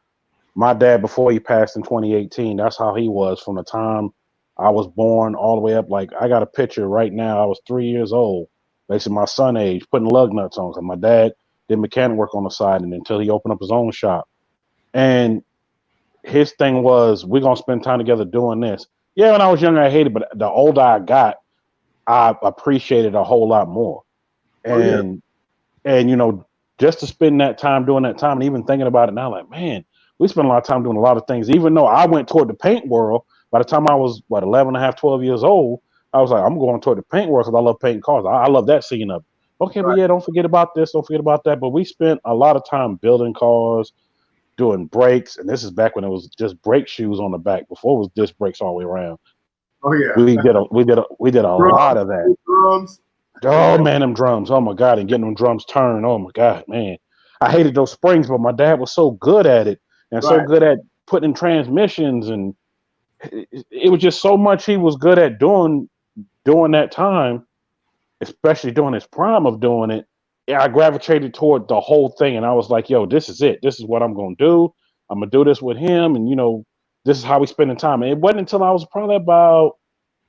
My dad, before he passed in 2018, that's how he was from the time I was born all the way up. Like, I got a picture right now. I was 3 years old, basically my son age, putting lug nuts on. Because my dad did mechanic work on the side and until he opened up his own shop. And his thing was, we're going to spend time together doing this. Yeah, when I was younger, I hated it, but the older I got, I appreciated a whole lot more. And, just to spend that time doing that time and even thinking about it now, like, man, we spent a lot of time doing a lot of things. Even though I went toward the paint world, by the time I was, 11 and a half, 12 years old, I was like, I'm going toward the paint world because I love painting cars. I love that scene of it. Okay, but yeah, don't forget about this, don't forget about that. But we spent a lot of time building cars, doing brakes, and this is back when it was just brake shoes on the back. Before it was disc brakes all the way around. Oh yeah, we did a lot of that. Drums. Oh man, them drums! Oh my God, and getting them drums turned. Oh my God, man, I hated those springs, but my dad was so good at it and so good at putting in transmissions, and it was just so much he was good at doing that time, especially during his prime of doing it. I gravitated toward the whole thing, and I was like, yo, this is it. This is what I'm going to do. I'm going to do this with him, and, this is how we spending time. And it wasn't until I was probably about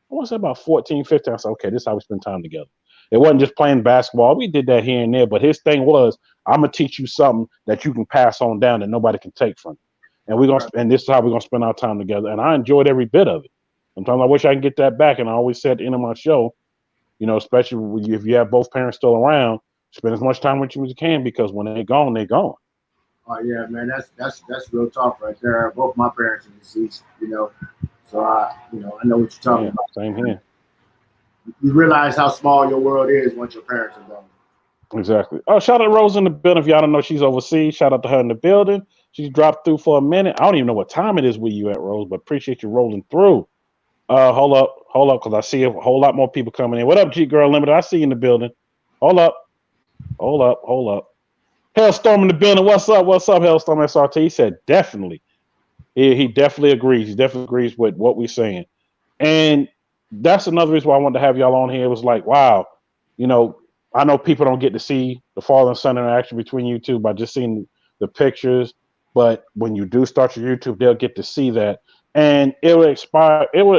14, 15, I said, okay, this is how we spend time together. It wasn't just playing basketball. We did that here and there, but his thing was, I'm going to teach you something that you can pass on down that nobody can take from you. And and this is how we're going to spend our time together. And I enjoyed every bit of it. Sometimes I wish I could get that back. And I always said at the end of my show, especially if you have both parents still around, spend as much time with you as you can, because when they're gone, they're gone. Oh yeah, man, that's real talk right there. Both my parents are deceased, so I know what you're talking about. Same here. You realize how small your world is once your parents are gone. Exactly. Oh, shout out to Rose in the building. If y'all don't know, she's overseas. Shout out to her in the building. She's dropped through for a minute. I don't even know what time it is where you at, Rose, but appreciate you rolling through. Hold up, because I see a whole lot more people coming in. What up, G Girl Limited? I see you in the building. Hold up. Hellstorm in the building. What's up, Hellstorm SRT? He said definitely. He definitely agrees. He definitely agrees with what we're saying. And that's another reason why I wanted to have y'all on here. It was like, wow, you know, I know people don't get to see the father and son interaction between you two by just seeing the pictures, but when you do start your YouTube, they'll get to see that, and it will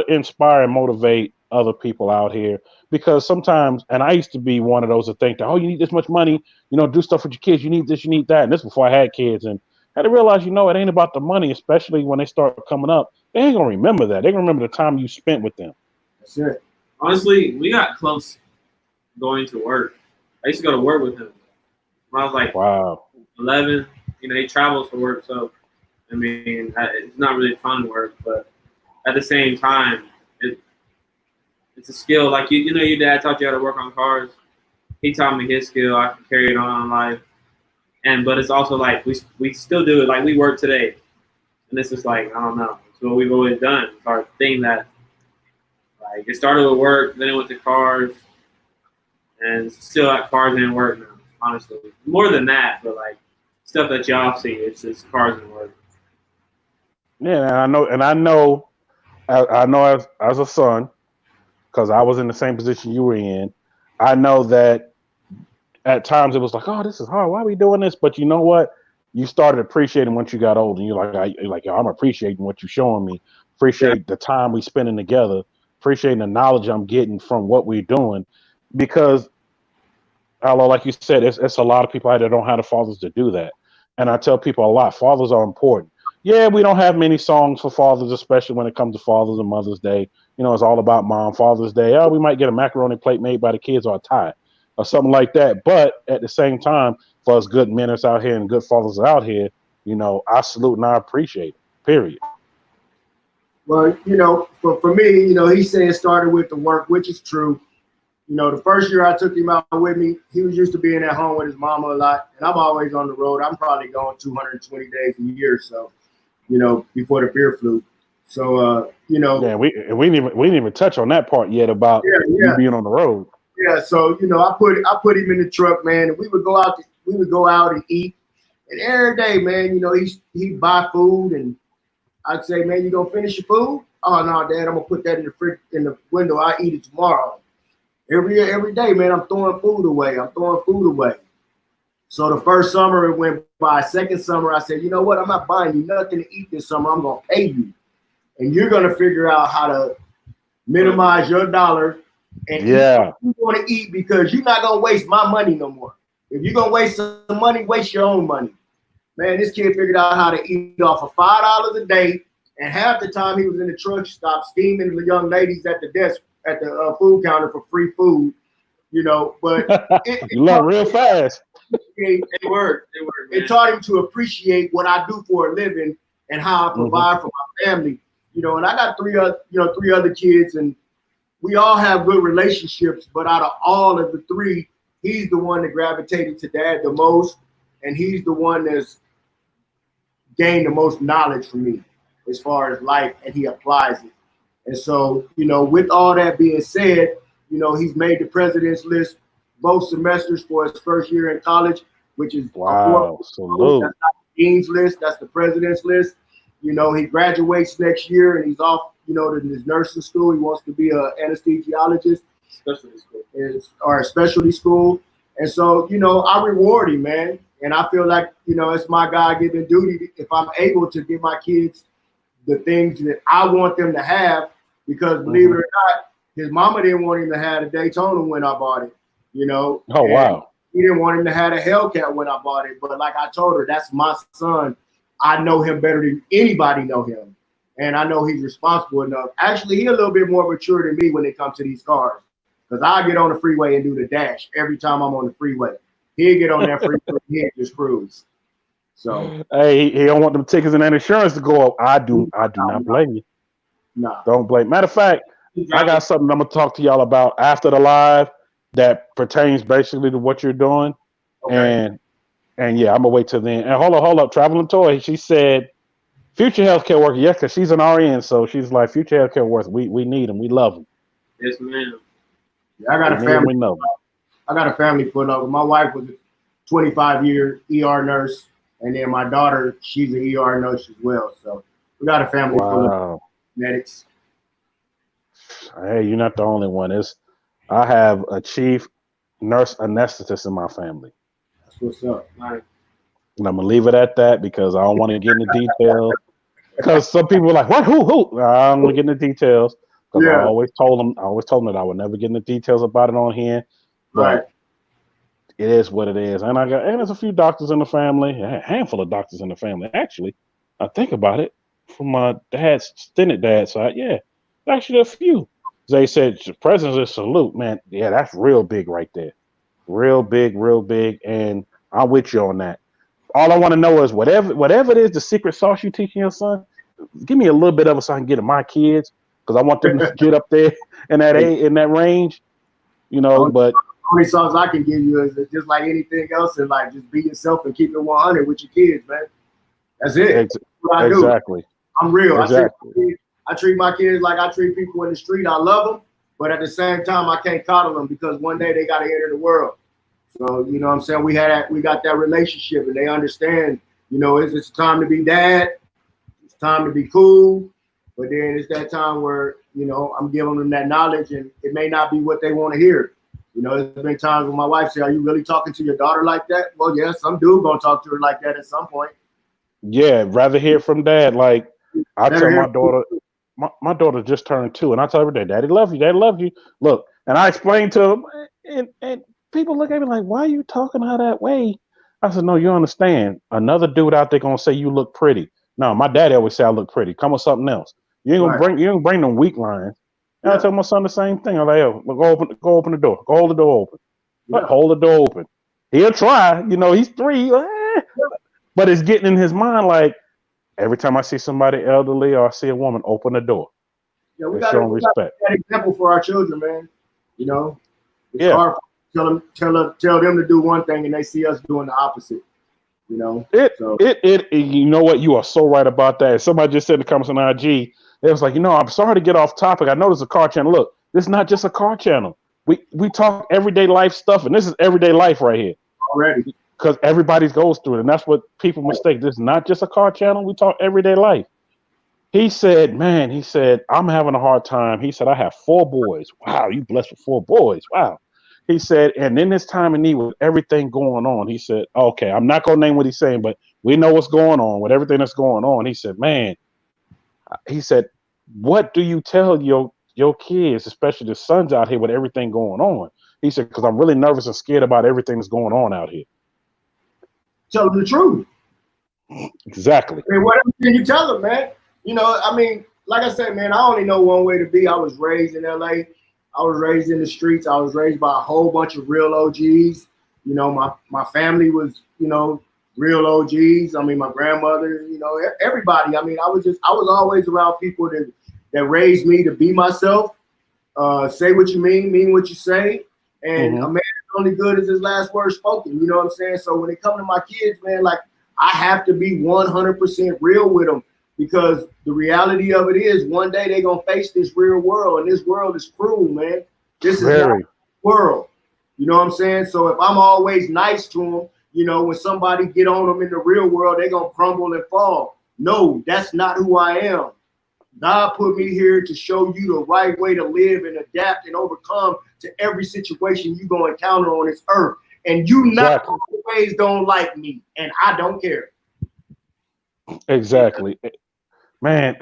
inspire and motivate other people out here. Because sometimes, and I used to be one of those that think that, oh, you need this much money, you know, do stuff with your kids, you need this, you need that, and this before I had kids, and I had to realize, you know, it ain't about the money, especially when they start coming up. They ain't gonna remember that. They're gonna remember the time you spent with them. That's it. Honestly, we got close going to work. I used to go to work with him when I was like Wow. 11. You know, he travels for work, so I mean, it's not really fun work, but at the same time, it's a skill. Like you know, your dad taught you how to work on cars. He taught me his skill. I can carry it on in life, but it's also like we still do it. Like we work today, and it's just like I don't know. It's what we've always done. It's our thing that like it started with work, then it went to cars, and still at cars and work now. Honestly, more than that, but like stuff that y'all see, it's just cars and work. Yeah, and I know as a son, because I was in the same position you were in. I know that at times it was like, oh, this is hard. Why are we doing this? But you know what? You started appreciating once you got older. And you're like, yo, I'm appreciating what you're showing me. Appreciate the time we spending together. Appreciating the knowledge I'm getting from what we're doing. Because, although, like you said, it's a lot of people out there that don't have the fathers to do that. And I tell people a lot, fathers are important. Yeah, we don't have many songs for fathers, especially when it comes to Father's and Mother's Day. You know, it's all about Mom, Father's Day. Oh, we might get a macaroni plate made by the kids or a tie or something like that. But at the same time, for us good men that's out here and good fathers out here, you know, I salute and I appreciate it, period. Well, you know, for me, you know, he said it started with the work, which is true. You know, the first year I took him out with me, he was used to being at home with his mama a lot, and I'm always on the road. I'm probably going 220 days a year, so, you know, before the beer flu. So, you know. Yeah, we didn't even touch on that part yet about you being on the road. Yeah, so you know, I put him in the truck, man, and we would go out and eat, and every day, man, you know, he'd buy food, and I'd say, man, you gonna finish your food? Oh no, Dad, I'm gonna put that in the fridge in the window. I eat it tomorrow. Every day, man, I'm throwing food away. So the first summer it went by. Second summer, I said, you know what? I'm not buying you nothing to eat this summer. I'm gonna pay you, and you're gonna figure out how to minimize your dollar and eat what you want to eat, because you're not gonna waste my money no more. If you're gonna waste some money, waste your own money. Man, this kid figured out how to eat off of $5 a day, and half the time he was in the truck stop steaming the young ladies at the desk at the food counter for free food, you know. But you learn real fast. It worked. It taught him to appreciate what I do for a living and how I provide for my family, you know. And I got three other kids, and we all have good relationships. But out of all of the three, he's the one that gravitated to Dad the most, and he's the one that's gained the most knowledge from me as far as life, and he applies it. And so, you know, with all that being said, you know, he's made the president's list both semesters for his first year in college, which is wow. Salute. That's not the dean's list, that's the president's list. You know, he graduates next year and he's off, you know, to his nursing school. He wants to be an anesthesiologist, or a specialty school. And so, you know, I reward him, man. And I feel like, you know, it's my God-given duty if I'm able to give my kids the things that I want them to have, because believe it or not, his mama didn't want him to have a Daytona when I bought it, you know. Oh, wow. He didn't want him to have a Hellcat when I bought it. But like I told her, that's my son. I know him better than anybody know him. And I know he's responsible enough. Actually, he's a little bit more mature than me when it comes to these cars, because I get on the freeway and do the dash every time I'm on the freeway. He'll get on that freeway and he'll just cruise. So hey, he don't want them tickets and that insurance to go up. I do not blame you. No. Don't blame. Matter of fact, I got something I'm gonna talk to y'all about after the live that pertains basically to what you're doing. Okay. And yeah, I'm gonna wait till then. And hold up, Traveling Toy. She said future healthcare worker, yes, because she's an RN, so she's like future healthcare worker. We need them. We love them. Yes, ma'am. Yeah, I got a family. I got a family full of them. My wife was a 25-year ER nurse, and then my daughter, she's an ER nurse as well. So we got a family full of medics. Hey, you're not the only one. I have a chief nurse anesthetist in my family. That's what's up. Like, And I'm gonna leave it at that because I don't want to get into details. Because some people are like, "What? Who?" I don't want to get into details because Yeah. I always told them that I would never get into details about it on here. Right. But it is what it is, and there's a few doctors in the family, a handful of doctors in the family. Actually, I think about it from my dad's extended dad side. Yeah, actually a few. They said president's a salute, man. Yeah, that's real big right there, real big, and I'm with you on that. All I want to know is whatever it is, the secret sauce you teaching your son, give me a little bit of it so I can get to my kids because I want them to get up there in that range, But Only songs I can give you is just like anything else, and like just be yourself and keep it 100 with your kids, man. That's it. That's what I do. Exactly. I'm real. Exactly. I treat my kids like I treat people in the street. I love them, but at the same time, I can't coddle them because one day they got to enter the world. So you know what I'm saying? We got that relationship, and they understand. It's time to be dad. It's time to be cool. But then it's that time where I'm giving them that knowledge, and it may not be what they want to hear. There's been times when my wife said, "Are you really talking to your daughter like that?" Well, yeah, some dude gonna talk to her like that at some point. Yeah, rather hear from dad. Like I tell my daughter, my daughter just turned 2, and I tell her every day, "Daddy love you, Daddy love you." Look, and I explain to them, and people look at me like, "Why are you talking her that way?" I said, "No, you understand. Another dude out there gonna say you look pretty. No, my daddy always say I look pretty. Come with something else. You ain't gonna bring them weak lines." And I tell my son the same thing. I'm like, "Yo, go open the door. Go hold the door open. But hold the door open. He'll try. He's 3, but it's getting in his mind like every time I see somebody elderly or I see a woman, open the door. Yeah, we got to set that example for our children, man. It's hard to tell them to do one thing and they see us doing the opposite. You know what? You are so right about that. Somebody just said in the comments on IG, it was like, I'm sorry to get off topic. I know there's a car channel. Look, this is not just a car channel. We talk everyday life stuff, and this is everyday life right here. Already. Because everybody goes through it, and that's what people mistake. This is not just a car channel. We talk everyday life. He said, I'm having a hard time. He said, I have 4 boys. Wow, you blessed with 4 boys. Wow. He said, and in this time of need with everything going on, he said, okay, I'm not going to name what he's saying, but we know what's going on with everything that's going on. He said, what do you tell your kids, especially the sons out here with everything going on? He said, because I'm really nervous and scared about everything that's going on out here. Tell them the truth. Exactly. I mean, whatever you tell them, man. Like I said, man, I only know one way to be. I was raised in LA. I was raised in the streets. I was raised by a whole bunch of real OGs. My family was, real OGs. My grandmother, everybody. I was always around people that raised me to be myself. Say what you mean what you say. And a man is only good as his last word spoken. You know what I'm saying? So when it comes to my kids, man, like I have to be 100% real with them. Because the reality of it is one day they're going to face this real world, and this world is cruel, man. This is not the world. You know what I'm saying? So if I'm always nice to them, when somebody get on them in the real world, they're going to crumble and fall. No, that's not who I am. God put me here to show you the right way to live and adapt and overcome to every situation you're going to encounter on this earth. And you not always don't like me, and I don't care. Exactly. Man,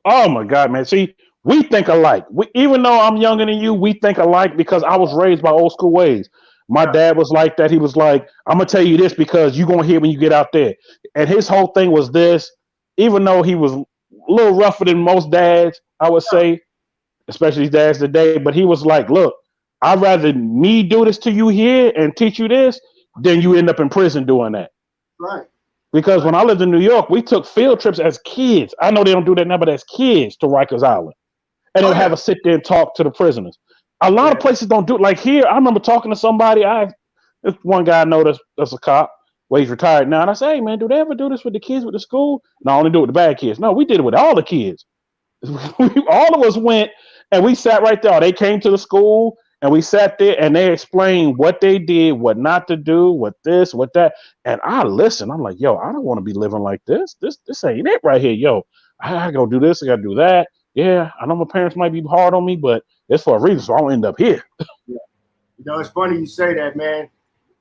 oh my God, man. See, we think alike. Even though I'm younger than you, we think alike because I was raised by old school ways. My dad was like that. He was like, I'm going to tell you this because you're going to hear when you get out there. And his whole thing was this, even though he was a little rougher than most dads, I would say, especially dads today, but he was like, look, I'd rather me do this to you here and teach you this than you end up in prison doing that. Right. Because when I lived in New York, we took field trips as kids. I know they don't do that now, but as kids to Rikers Island. And they'll have us sit there and talk to the prisoners. A lot of places don't do it. Like here, I remember talking to somebody. This one guy I know that's a cop. Well, he's retired now. And I say, hey, man, do they ever do this with the kids with the school? No, I only do it with the bad kids. No, we did it with all the kids. All of us went and we sat right there. They came to the school. And we sat there and they explained what they did, what not to do, what this, what that. And I listened. I'm like, yo, I don't want to be living like this. This ain't it right here. Yo, I gotta go do this. I gotta do that. yeah, I know my parents might be hard on me, but it's for a reason, so I don't end up here. Yeah. You know, it's funny you say that, man,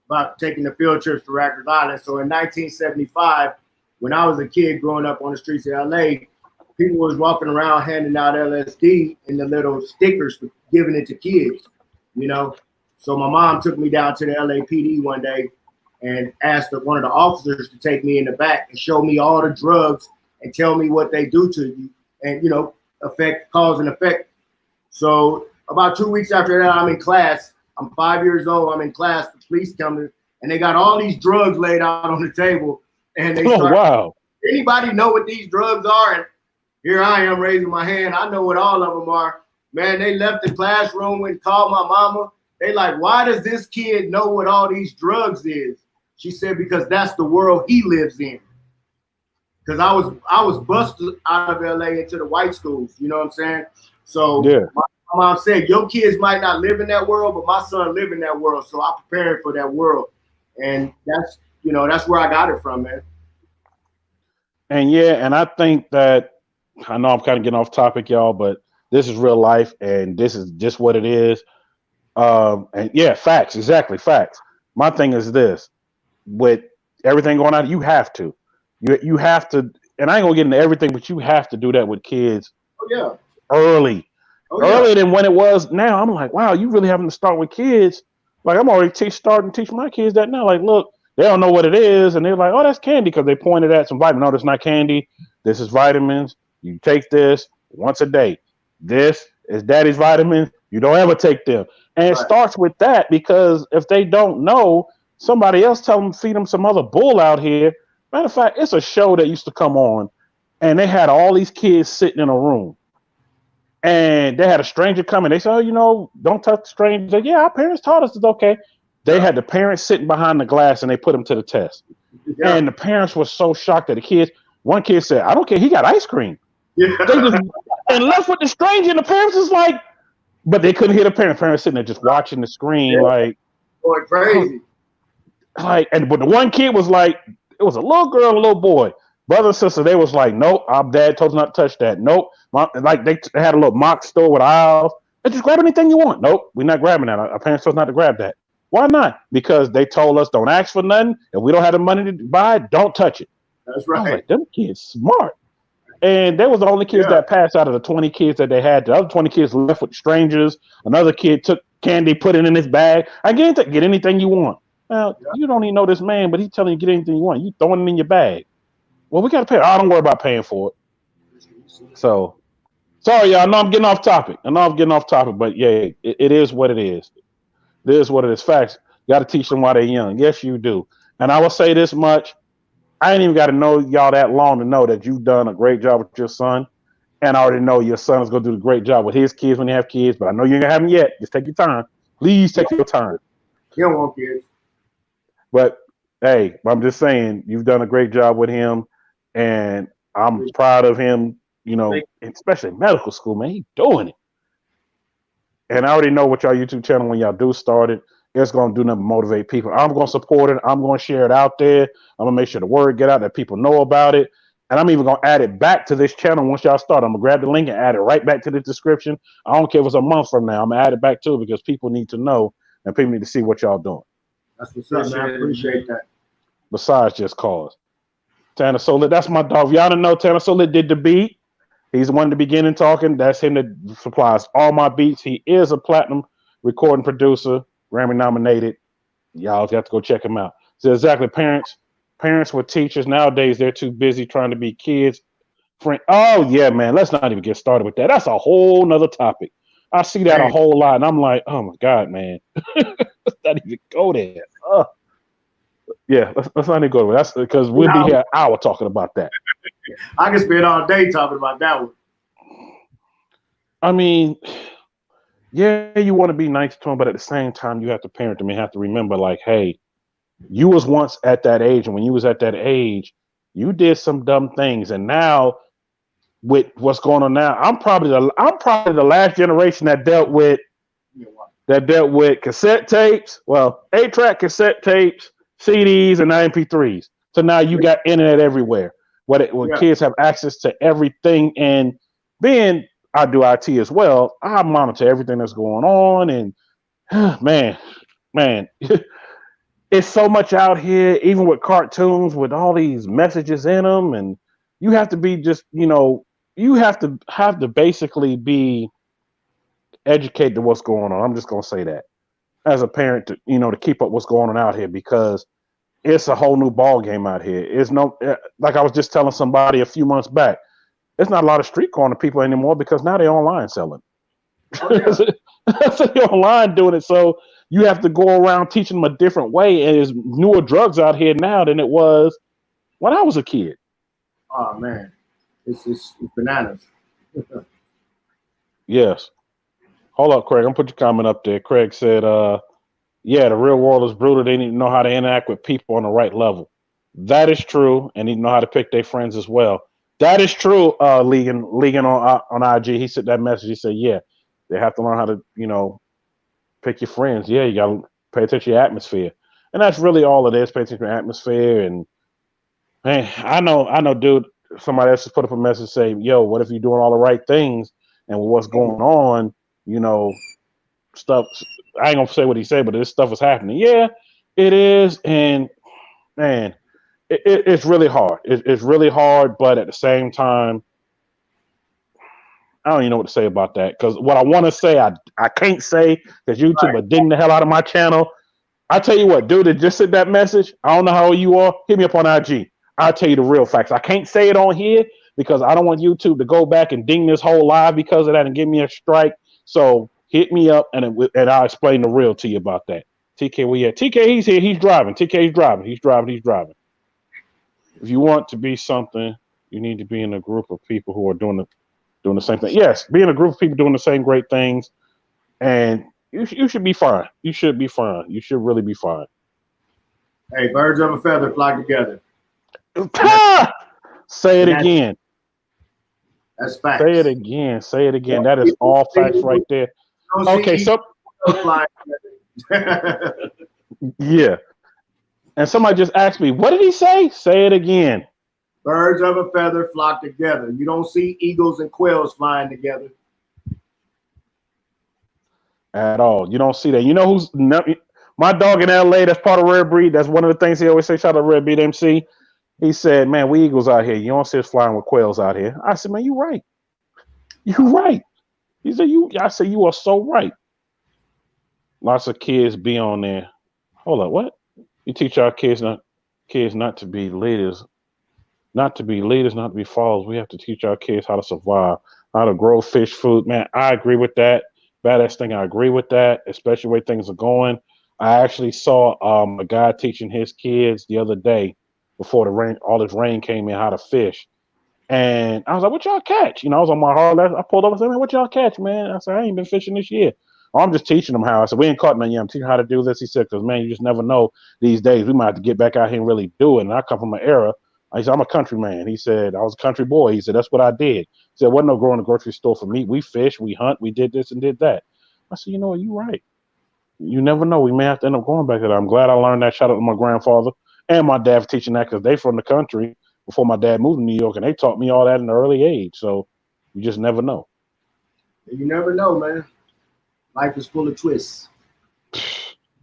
about taking the field trips to Rikers Island. So in 1975, when I was a kid growing up on the streets of LA, people was walking around handing out LSD in the little stickers for giving it to kids, you know. So my mom took me down to the LAPD one day and asked one of the officers to take me in the back and show me all the drugs and tell me what they do to you and, you know, cause and effect. So about 2 weeks after that, I'm in class. I'm 5 years old. I'm in class. The police come and they got all these drugs laid out on the table. And they start, wow. Anybody know what these drugs are? And here I am raising my hand. I know what all of them are. Man, they left the classroom and called my mama. They like, why does this kid know what all these drugs is? She said, because that's the world he lives in. Because I was busted out of LA into the white schools. You know what I'm saying? So yeah. my mom said, your kids might not live in that world, but my son live in that world. So I'm preparing for that world. And that's, you know, that's where I got it from, man. And yeah, and I think that, I know I'm kind of getting off topic, y'all, but this is real life and this is just what it is. And yeah, facts, exactly, facts. My thing is this, with everything going on, you have to, and I ain't gonna get into everything, but you have to do that with kids. Oh yeah. Early. Oh, yeah. Earlier than when it was now. I'm like, wow, you really having to start with kids. Like I'm already starting to teach my kids that now. Like, look, they don't know what it is, and they're like, oh, that's candy because they pointed at some vitamins. No, that's not candy. This is vitamins. You take this once a day. This is daddy's vitamins. You don't ever take them. And it starts with that because if they don't know, somebody else tell them, feed them some other bull out here. Matter of fact, it's a show that used to come on, and they had all these kids sitting in a room. And they had a stranger coming. They said, oh, you know, don't touch the stranger. Yeah, our parents taught us it's okay. They had the parents sitting behind the glass and they put them to the test. Yeah. And the parents were so shocked that the kids, one kid said, I don't care, he got ice cream. Yeah. They just and left with the stranger, and the parents is like, but they couldn't hear the parents. Parents sitting there just watching the screen, like, boy, crazy. Like, but the one kid was like, it was a little girl and a little boy. Brother and sister, they was like, nope, our dad told us not to touch that. Nope. Like they had a little mock store with aisles. They just grab anything you want. Nope, we're not grabbing that. Our parents told us not to grab that. Why not? Because they told us don't ask for nothing. If we don't have the money to buy it, don't touch it. That's right. I was like, them kids smart. And they was the only kids that passed out of the 20 kids that they had. The other 20 kids left with strangers. Another kid took candy, put it in his bag. I get anything you want. Well, you don't even know this man, but he's telling you get anything you want. You throwing it in your bag. Well, we got to pay. Oh, don't worry about paying for it. So, sorry, y'all. I know I'm getting off topic. But yeah, it is what it is. It is what it is. Facts. You got to teach them while they're young. Yes, you do. And I will say this much. I ain't even got to know y'all that long to know that you've done a great job with your son. And I already know your son is going to do a great job with his kids when they have kids. But I know you ain't going to have them yet. Just take your time. Please take your time. You don't want kids. But, hey, I'm just saying, you've done a great job with him. And I'm proud of him, you know, especially in medical school, man. He's doing it. And I already know what y'all YouTube channel, when y'all do start it, it's going to do nothing but motivate people. I'm going to support it. I'm going to share it out there. I'm going to make sure the word get out, that people know about it. And I'm even going to add it back to this channel once y'all start. I'm going to grab the link and add it right back to the description. I don't care if it's a month from now. I'm going to add it back to it because people need to know and people need to see what y'all doing. That's what's up, man. I appreciate that. Besides just cause. Tanner Solit, that's my dog. If y'all don't know, Tanner Solit did the beat. He's the one in the beginning talking. That's him that supplies all my beats. He is a platinum recording producer, Grammy nominated. Y'all have to go check him out. So exactly, parents with teachers nowadays, they're too busy trying to be kids. Oh yeah, man. Let's not even get started with that. That's a whole nother topic. I see that a whole lot, and I'm like, oh my God, man. Let's not even go there. Yeah, let's not even go there. That's because we'll be here an hour talking about that. I can spend all day talking about that one. I mean, yeah, you want to be nice to them, but at the same time, you have to parent them and have to remember, like, hey, you was once at that age, and when you was at that age, you did some dumb things, and now with what's going on now, I'm probably the last generation that dealt with cassette tapes, 8-track cassette tapes, CDs, and MP3s. So now you got internet everywhere. When kids have access to everything, and being I do IT as well. I monitor everything that's going on, and man, it's so much out here, even with cartoons, with all these messages in them, and you have to be just, you have to basically be educated to what's going on. I'm just gonna say that as a parent, to keep up what's going on out here, because it's a whole new ball game out here. It's no, like I was just telling somebody a few months back, there's not a lot of street corner people anymore because now they're online selling. Oh, yeah. So you're online doing it, so you have to go around teaching them a different way. And there's newer drugs out here now than it was when I was a kid. Oh man, it's bananas. Yes. Hold up, Craig. I'm put your comment up there. Craig said, yeah, the real world is brutal. They need to know how to interact with people on the right level. That is true, and need to know how to pick their friends as well. That is true. Legan on IG, he sent that message. He said, yeah, they have to learn how to, pick your friends. Yeah, you got to pay attention to your atmosphere. And that's really all it is, pay attention to your atmosphere. And, man, I know, dude, somebody else just put up a message saying, yo, what if you're doing all the right things and with what's going on, stuff. I ain't going to say what he said, but this stuff is happening. Yeah, it is. And, man, it's really hard. It's really hard, but at the same time, I don't even know what to say about that, because what I want to say, I can't say, because YouTube are dinging the hell out of my channel. I tell you what, dude, that just sent that message, I don't know how old you are, hit me up on IG. I'll tell you the real facts. I can't say it on here because I don't want YouTube to go back and ding this whole live because of that and give me a strike. So hit me up and I'll explain the real to you about that. TK, where you at? TK, he's here. He's driving. TK, he's driving. If you want to be something, you need to be in a group of people who are doing the same thing. Yes, be in a group of people doing the same great things, and you should be fine. You should be fine. You should really be fine. Hey, birds of a feather flock together. Say it again. That's facts. Say it again. That is all facts right there. Okay, so yeah. And somebody just asked me, what did he say? Say it again. Birds of a feather flock together. You don't see eagles and quails flying together at all. You don't see that. You know who's my dog in LA? That's part of Rare Breed. That's one of the things he always says. Shout out to Rare Breed MC. He said, "Man, we eagles out here. You don't see us flying with quails out here." I said, "Man, you right. You right." He said, I said, "You are so right." Lots of kids be on there. Hold up, what? You teach our kids not to be leaders. Not to be leaders, not to be followers. We have to teach our kids how to survive, how to grow fish food. Man, I agree with that. Badass thing, I agree with that, especially where things are going. I actually saw a guy teaching his kids the other day before all this rain came in, how to fish. And I was like, what y'all catch? I was on my hard left. I pulled up and said, man, what y'all catch, man? I said, I ain't been fishing this year. I'm just teaching them how. I said, we ain't caught none yet. I'm teaching how to do this. He said, because, man, you just never know these days. We might have to get back out here and really do it. And I come from an era. I said, I'm a country man. He said, I was a country boy. He said, that's what I did. He said, wasn't no growing the grocery store for meat. We fish, we hunt, we did this and did that. I said, you know what, you're right. You never know. We may have to end up going back to that. I'm glad I learned that. Shout out to my grandfather and my dad for teaching that, because they from the country before my dad moved to New York, and they taught me all that in an early age. So you just never know. You never know, man. Life is full of twists.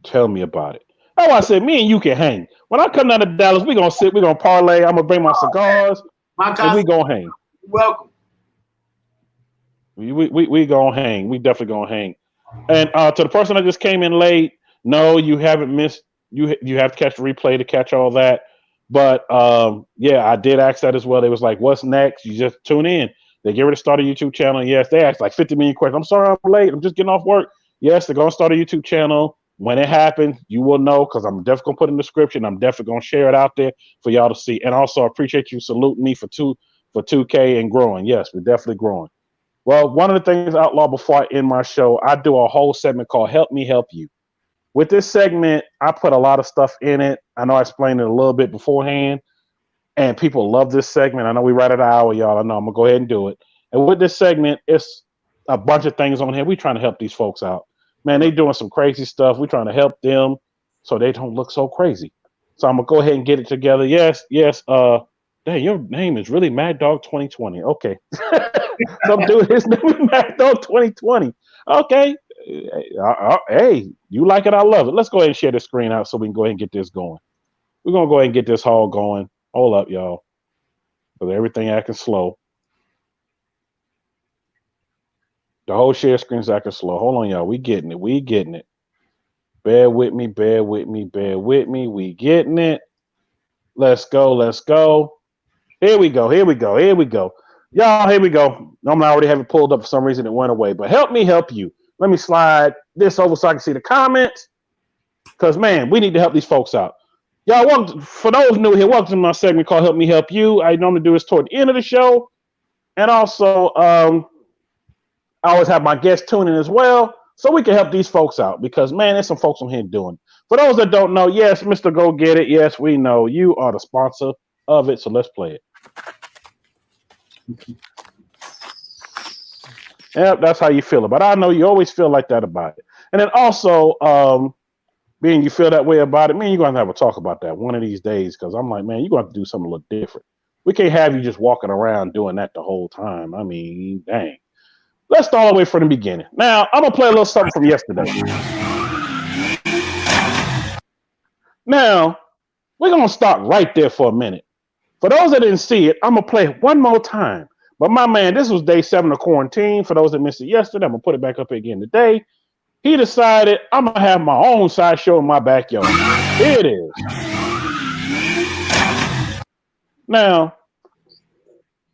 Tell me about it. That's why I said, me and you can hang. When I come down to Dallas, we're going to sit, we're going to parlay. I'm going to bring my cigars, and we going to hang. Welcome. We going to hang. We definitely going to hang. And to the person that just came in late, no, you haven't missed. You have to catch the replay to catch all that. But, yeah, I did ask that as well. They was like, what's next? You just tune in. They get ready to start a YouTube channel. Yes, they asked like 50 million questions. I'm sorry I'm late. I'm just getting off work. Yes, they're going to start a YouTube channel. When it happens, you will know, because I'm definitely going to put in the description. I'm definitely going to share it out there for y'all to see. And also, I appreciate you saluting me for 2K and growing. Yes, we're definitely growing. Well, one of the things, Outlaw, before I end my show, I do a whole segment called Help Me Help You. With this segment, I put a lot of stuff in it. I know I explained it a little bit beforehand, and people love this segment. I know we right at an hour, y'all. I know I'm going to go ahead and do it. And with this segment, it's a bunch of things on here. We're trying to help these folks out. Man, they doing some crazy stuff. We're trying to help them so they don't look so crazy. So I'm going to go ahead and get it together. Yes. Damn, Hey, your name is really Mad Dog 2020. Okay. Some dude, his name is Mad Dog 2020. Okay. Hey, you like it? I love it. Let's go ahead and share the screen out so we can go ahead and get this going. We're going to go ahead and get this haul going. Hold up, y'all. Because everything acting slow. The whole share screen's acting slow. Hold on, y'all. We getting it. We getting it. Bear with me. Bear with me. Bear with me. We getting it. Let's go. Let's go. Here we go. Here we go. Here we go. Y'all, here we go. I'm already have it pulled up for some reason. It went away. But help me help you. Let me slide this over so I can see the comments. Because, man, we need to help these folks out. Y'all, welcome, for those new here, welcome to my segment called Help Me Help You. I normally do this toward the end of the show. And also, I always have my guests tune in as well so we can help these folks out. Because, man, there's some folks on here doing it. For those that don't know, yes, Mr. Go Get It. Yes, we know you are the sponsor of it. So let's play it. Yep, that's how you feel about it. I know you always feel like that about it. And then also, being you feel that way about it, man, you're going to have a talk about that one of these days because I'm like, man, you're going to have to do something a little different. We can't have you just walking around doing that the whole time. I mean, dang. Let's start all the way from the beginning. Now, I'm going to play a little something from yesterday. Now, we're going to stop right there for a minute. For those that didn't see it, I'm going to play it one more time. But my man, this was day 7 of quarantine. For those that missed it yesterday, I'm going to put it back up again today. He decided I'm going to have my own sideshow in my backyard. Here it is. Now,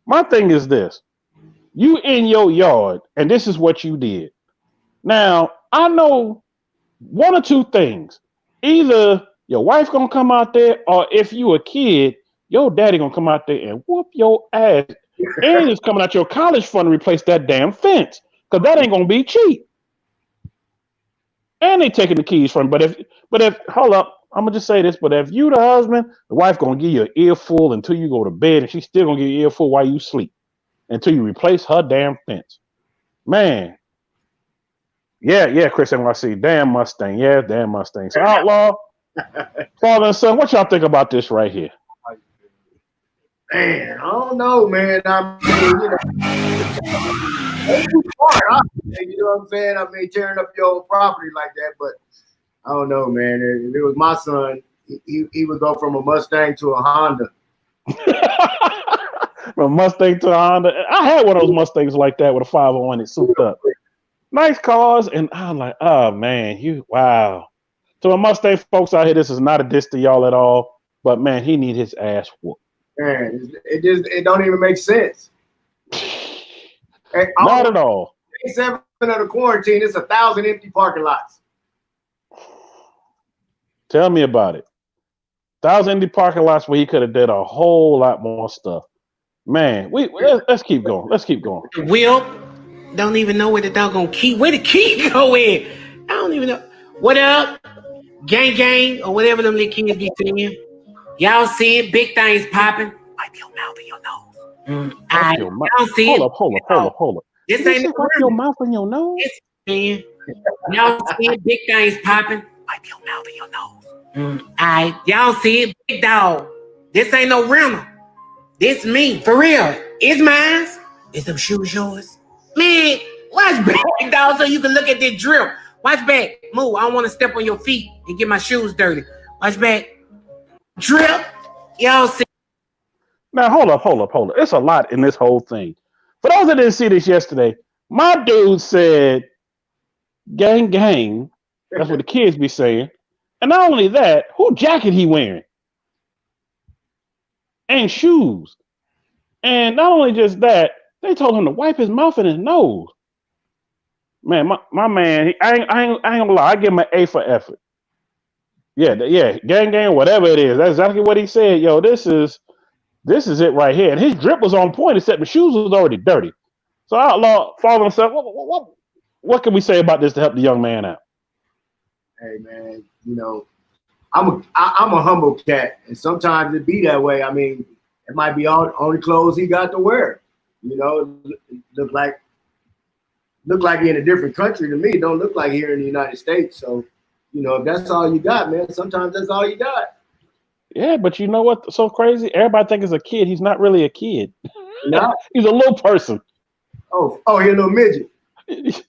my thing is this. You in your yard, and this is what you did. Now, I know one or two things. Either your wife going to come out there, or if you a kid, your daddy going to come out there and whoop your ass. And it's coming out your college fund to replace that damn fence. Because that ain't going to be cheap. And they taking the keys from you. But if hold up, I'm gonna just say this, but if you the husband, the wife gonna give you an earful until you go to bed, and she's still gonna give you an earful while you sleep until you replace her damn fence. Man. Yeah, Chris NYC. Damn Mustang. Yeah, damn Mustang. So Outlaw, father and son, what y'all think about this right here? Man, I don't know, man. I mean, it's too far, you know what I'm saying? I mean, tearing up your own property like that, but I don't know, man. If it was my son, he would go from a Mustang to a Honda. From a Mustang to a Honda. I had one of those Mustangs like that with a 501 it souped up. Nice cars, and I'm like, oh man, wow. To the Mustang folks out here, this is not a diss to y'all at all, but man, he need his ass whooped. Man, it don't even make sense. Not at all. Day 7 of the quarantine, it's 1,000 empty parking lots. Tell me about it. 1,000 empty parking lots where he could have did a whole lot more stuff. Man, let's keep going. Let's keep going. Will don't even know where the doggone key. Where the key go in? I don't even know. What up, gang, or whatever them little kids be saying. Y'all see it? Big things popping. Wipe your mouth and your nose. Y'all see it? Hold up. This ain't wipe your mouth and your nose. Y'all see it? Big things popping. Wipe your mouth and your nose. Y'all see it? Big dog. This ain't no rental. This me. For real. It's mine. Is them shoes yours? Man, watch back, big dog, so you can look at this drip. Watch back. Move. I don't want to step on your feet and get my shoes dirty. Watch back. Drip. Y'all see. Now, hold up. It's a lot in this whole thing. For those that didn't see this yesterday, my dude said, gang. That's what the kids be saying. And not only that, who jacket he wearing? And shoes. And not only just that, they told him to wipe his mouth and his nose. Man, my man, I ain't gonna lie. I give him an A for effort. Yeah, gang, whatever it is. That's exactly what he said. Yo, this is it right here. And his drip was on point, except the shoes was already dirty. So Outlaw, father himself, what can we say about this to help the young man out? Hey man, I'm a humble cat, and sometimes it be that way. I mean, it might be all only clothes he got to wear. Look like he in a different country to me. It don't look like here in the United States. So, if that's all you got, man, sometimes that's all you got. Yeah, but you know what's so crazy? Everybody think he's a kid. He's not really a kid. No. He's a little person. Oh, you're a little midget.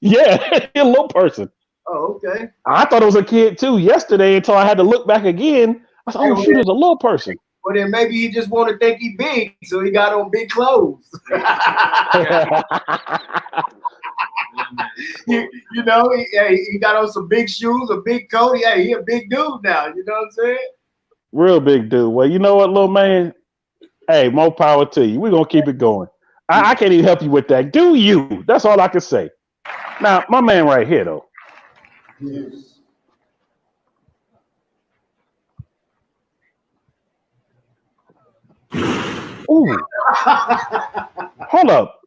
Yeah, he's a little person. Oh, okay. I thought it was a kid too yesterday until I had to look back again. I said, oh, shoot, it's a little person. Well, then maybe he just want to think he big, so he got on big clothes. you know, he got on some big shoes, a big coat. Yeah, he a big dude now. You know what I'm saying? Real big dude. Well, you know what, little man? Hey, more power to you. We're going to keep it going. I can't even help you with that. Do you? That's all I can say. Now, my man right here, though. Yes. Ooh. Hold up.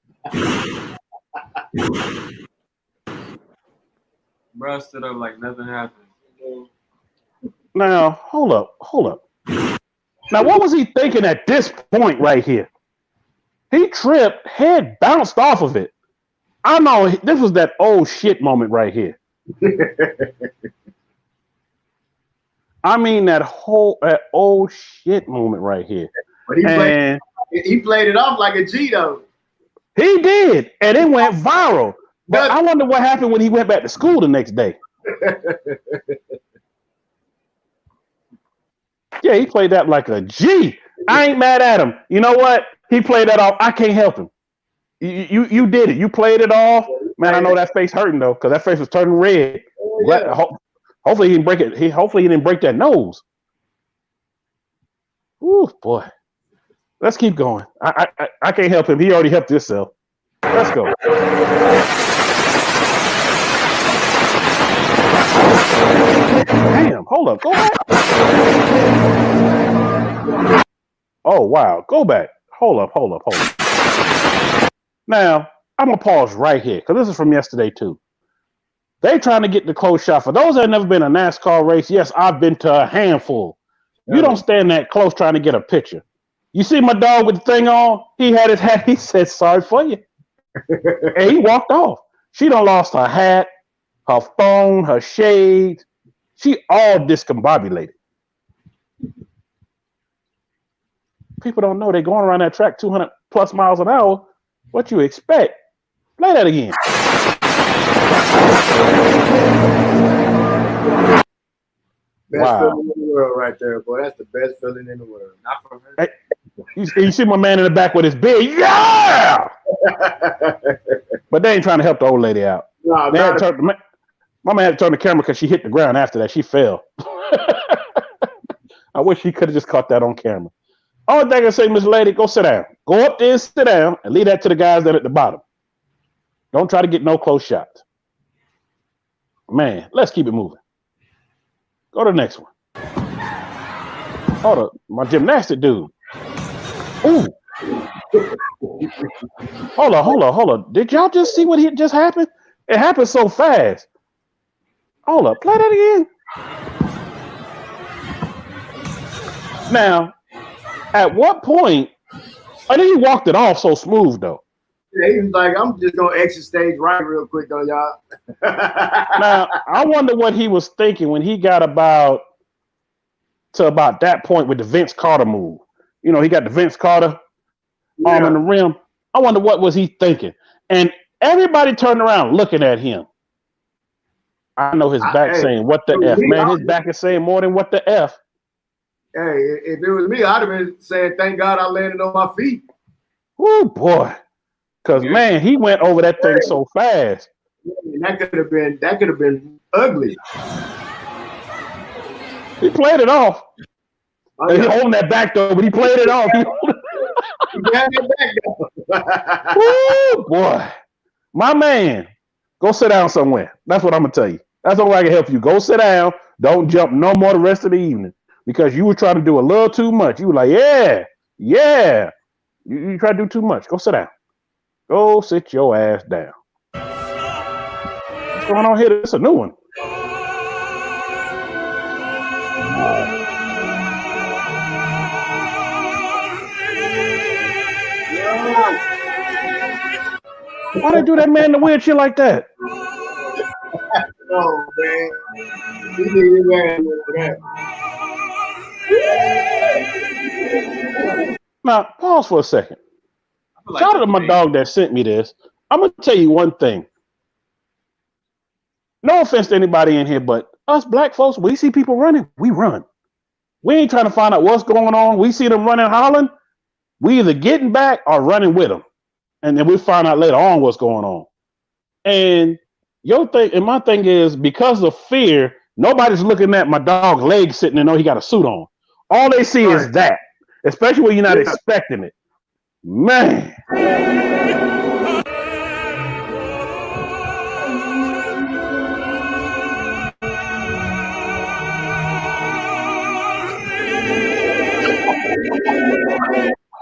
Bro stood up like nothing happened. Now, hold up. Now, what was he thinking at this point right here? He tripped, head bounced off of it. I know this was that old shit moment right here. I mean that old shit moment right here. But he played it off like a G though. He did, and it went viral. But I wonder what happened when he went back to school the next day. Yeah, he played that like a G. I ain't mad at him. You know what? He played that off. I can't help him. You did it. You played it off. Man, I know that face hurting though, because that face was turning red. Yeah. Hopefully he didn't break it. Hopefully he didn't break that nose. Ooh, boy. Let's keep going. I can't help him. He already helped himself. Let's go. Damn, hold up. Go back. Oh, wow. Go back. Hold up. Now, I'm going to pause right here because this is from yesterday, too. They trying to get the close shot. For those that have never been in a NASCAR race, yes, I've been to a handful. You don't stand that close trying to get a picture. You see my dog with the thing on? He had his hat. He said, sorry for you. And he walked off. She done lost her hat, her phone, her shades. She all discombobulated. People don't know they're going around that track 200 plus miles an hour. What you expect? Play that again. Best feeling in the world right there, boy. That's the best feeling in the world. Not for her. Hey, you see my man in the back with his beard. Yeah! But they ain't trying to help the old lady out. No, my man had to turn the camera because she hit the ground after that. She fell. I wish he could have just caught that on camera. All thing I say, Miss Lady, go sit down. Go up there and sit down and leave that to the guys that are at the bottom. Don't try to get no close shots. Man, let's keep it moving. Go to the next one. Hold up, my gymnastic dude. Ooh. Hold on. Did y'all just see what just happened? It happened so fast. Hold up, play that again. Now, at what point? I think he walked it off so smooth though. Yeah, he was like, I'm just gonna exit stage right real quick though, y'all. Now, I wonder what he was thinking when he got about that point with the Vince Carter move. You know, he got the Vince Carter arm in the rim. I wonder what was he thinking. And everybody turned around looking at him. I know his back saying, what the F? Man, his back is saying more than what the F. Hey, if it was me, I'd have been saying, thank God I landed on my feet. Oh, boy. Because, man, he went over that thing so fast. That could have been ugly. He played it off. He holding that back, though, but he played it off. He got that back, though. Woo, boy. My man, go sit down somewhere. That's what I'm going to tell you. That's the only way I can help you. Go sit down. Don't jump no more the rest of the evening. Because you were trying to do a little too much. You were like, yeah. You try to do too much. Go sit down. Go sit your ass down. What's going on here? It's a new one. Why they do that man in the wheelchair like that? No, man. He did his ass for that. Now, pause for a second. Like Shout out to my dog that sent me this. I'm gonna tell you one thing. No offense to anybody in here, but us black folks, we see people running, we run. We ain't trying to find out what's going on. We see them running, hollering. We either getting back or running with them, and then we find out later on what's going on. And your thing, and my thing is, because of fear, nobody's looking at my dog's legs sitting and know he got a suit on. All they see is that, especially when you're not expecting it. Man.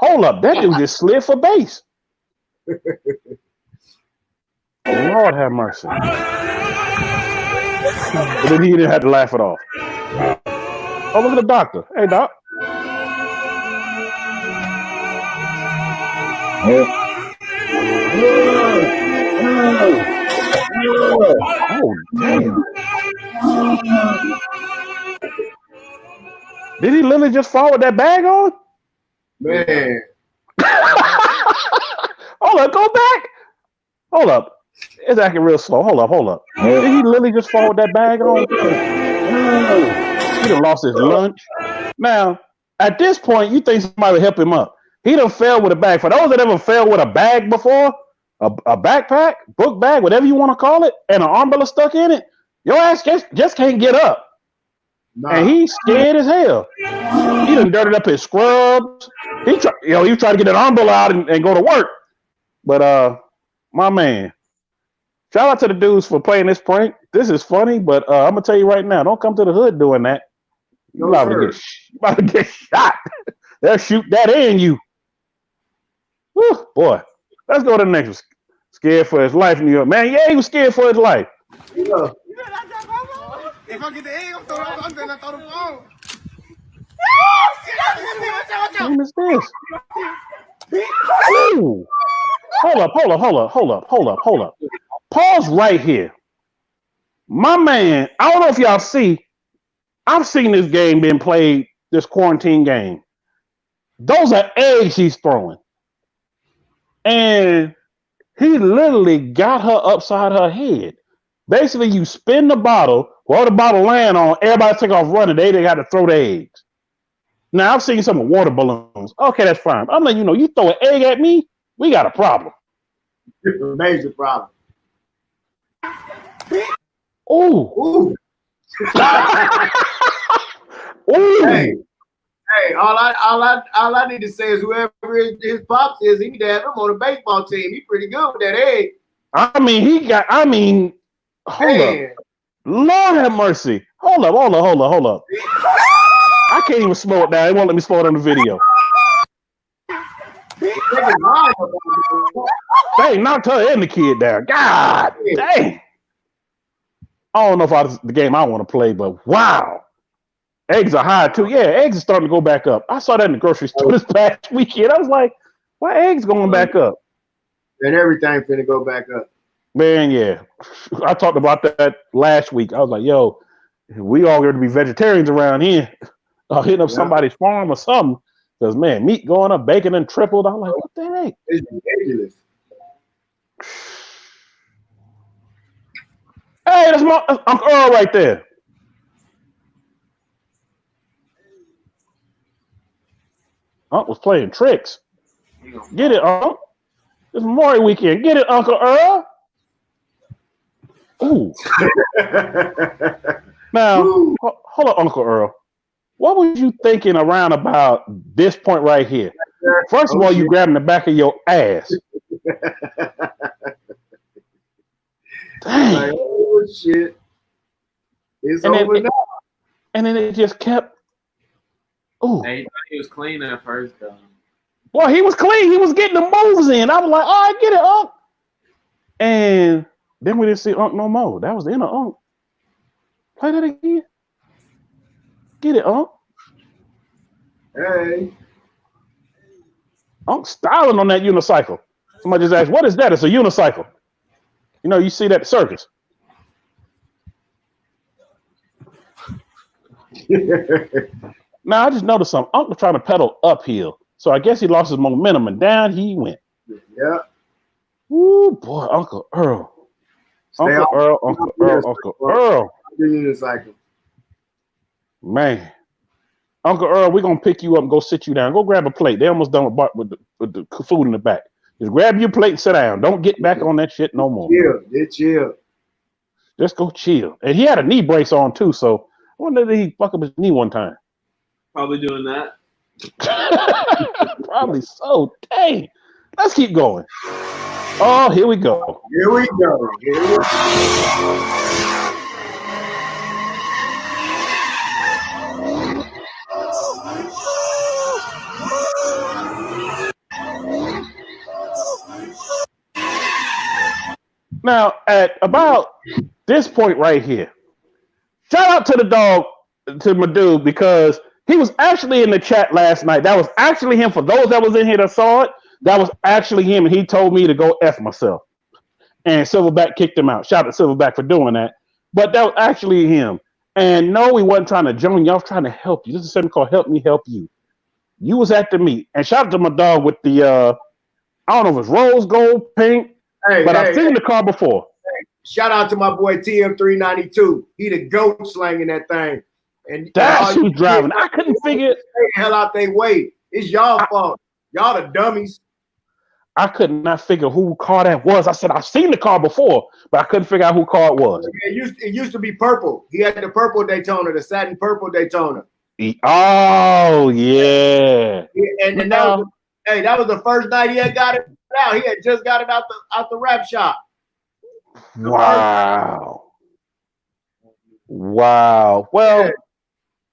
Hold up, that dude just slid for base. Lord have mercy. But then he didn't have to laugh it off. Oh, look at the doctor. Hey, doc. Oh, damn. Did he literally just fall with that bag on? Man. Hold up, go back. Hold up. It's acting real slow. Hold up. Did he literally just fall with that bag on? He done lost his lunch. Now, at this point, you think somebody would help him up. He done fell with a bag. For those that ever fell with a bag before, a backpack, book bag, whatever you want to call it, and an umbrella stuck in it, your ass just can't get up. Nah. And he's scared as hell. He done dirted up his scrubs. He was trying to get that umbrella out and go to work. But my man, shout out to the dudes for playing this prank. This is funny, but I'm gonna tell you right now, don't come to the hood doing that. You about to get shot. They'll shoot that in you. Whew, boy, let's go to the next one. Scared for his life in New York. Man, yeah, he was scared for his life. Yeah. If I get the egg, I'm gonna throw the phone. What name is this? Ooh. Hold up. Pause right here. My man, I don't know if y'all see, I've seen this game being played, this quarantine game. Those are eggs he's throwing. And he literally got her upside her head. Basically, you spin the bottle, while the bottle land on, everybody take off running. They got to throw the eggs. Now, I've seen some water balloons. Okay, that's fine. I'm letting you know, you throw an egg at me, we got a problem. It's a major problem. Ooh. Ooh. Ooh. Hey, all I need to say is whoever his pops is, he need to have him on a baseball team. He's pretty good with that egg. Hold up. Lord have mercy. Hold up. I can't even slow it down. It won't let me slow it on the video. They knocked her and the kid down. God dang. I don't know if that's the game I want to play, but wow. Eggs are high too. Yeah, eggs are starting to go back up. I saw that in the grocery store this past weekend. I was like, why eggs going back up? And everything finna go back up. Man, yeah. I talked about that last week. I was like, yo, we all going to be vegetarians around here. Hitting up somebody's farm or something. Because, man, meat going up, bacon and tripled. I'm like, what the heck? It's ridiculous. Hey, that's my Uncle Earl right there. Unc was playing tricks. Get it, Unc. It's Memorial weekend. Get it, Uncle Earl. Ooh. Now, hold up, Uncle Earl. What was you thinking around about this point right here? First of all, you grabbing the back of your ass. Dang. Like, oh, shit. It's over now. And then it just kept. Ooh. Hey, he thought he was clean at first, though. Well, he was clean. He was getting the moves in. I was like, all right, get it, Unc. And then we didn't see Unc no more. That was the end of Unc. Play that again. Get it, Unc. Hey. Unc styling on that unicycle. Somebody just asked, what is that? It's a unicycle. You know, you see that at the circus. Now I just noticed something. Uncle trying to pedal uphill, so I guess he lost his momentum and down he went. Yeah. Ooh, boy, Uncle Earl. Uncle Earl. Unicycle. Man. Uncle Earl, we're gonna pick you up and go sit you down. Go grab a plate. They almost done with the food in the back. Just grab your plate and sit down. Don't get back on that shit no more. Chill. Just go chill. And he had a knee brace on too, so I wonder if he fuck up his knee one time. Probably doing that. Probably so. Dang. Let's keep going. Oh, here we go. Here we go. Now, at about this point right here, shout out to the dog, to my dude, because he was actually in the chat last night. That was actually him. For those that was in here that saw it, that was actually him, and he told me to go F myself. And Silverback kicked him out. Shout out to Silverback for doing that. But that was actually him. And no, we wasn't trying to join you. I was trying to help you. This is something called Help Me Help You. You was at the meet. And shout out to my dog with the, I don't know if it's rose gold, pink, but I've seen the car before. Shout out to my boy TM392. He the goat slanging that thing. And that's who's driving. I couldn't figure it. Stay the hell out they way. It's y'all fault. Y'all the dummies. I could not figure who car that was. I said, I've seen the car before, but I couldn't figure out who car it was. It used to be purple. He had the purple Daytona, the satin purple Daytona. Oh, yeah. And that was the first night he had got it out. He had just got it out the wrap shop. Wow. Well,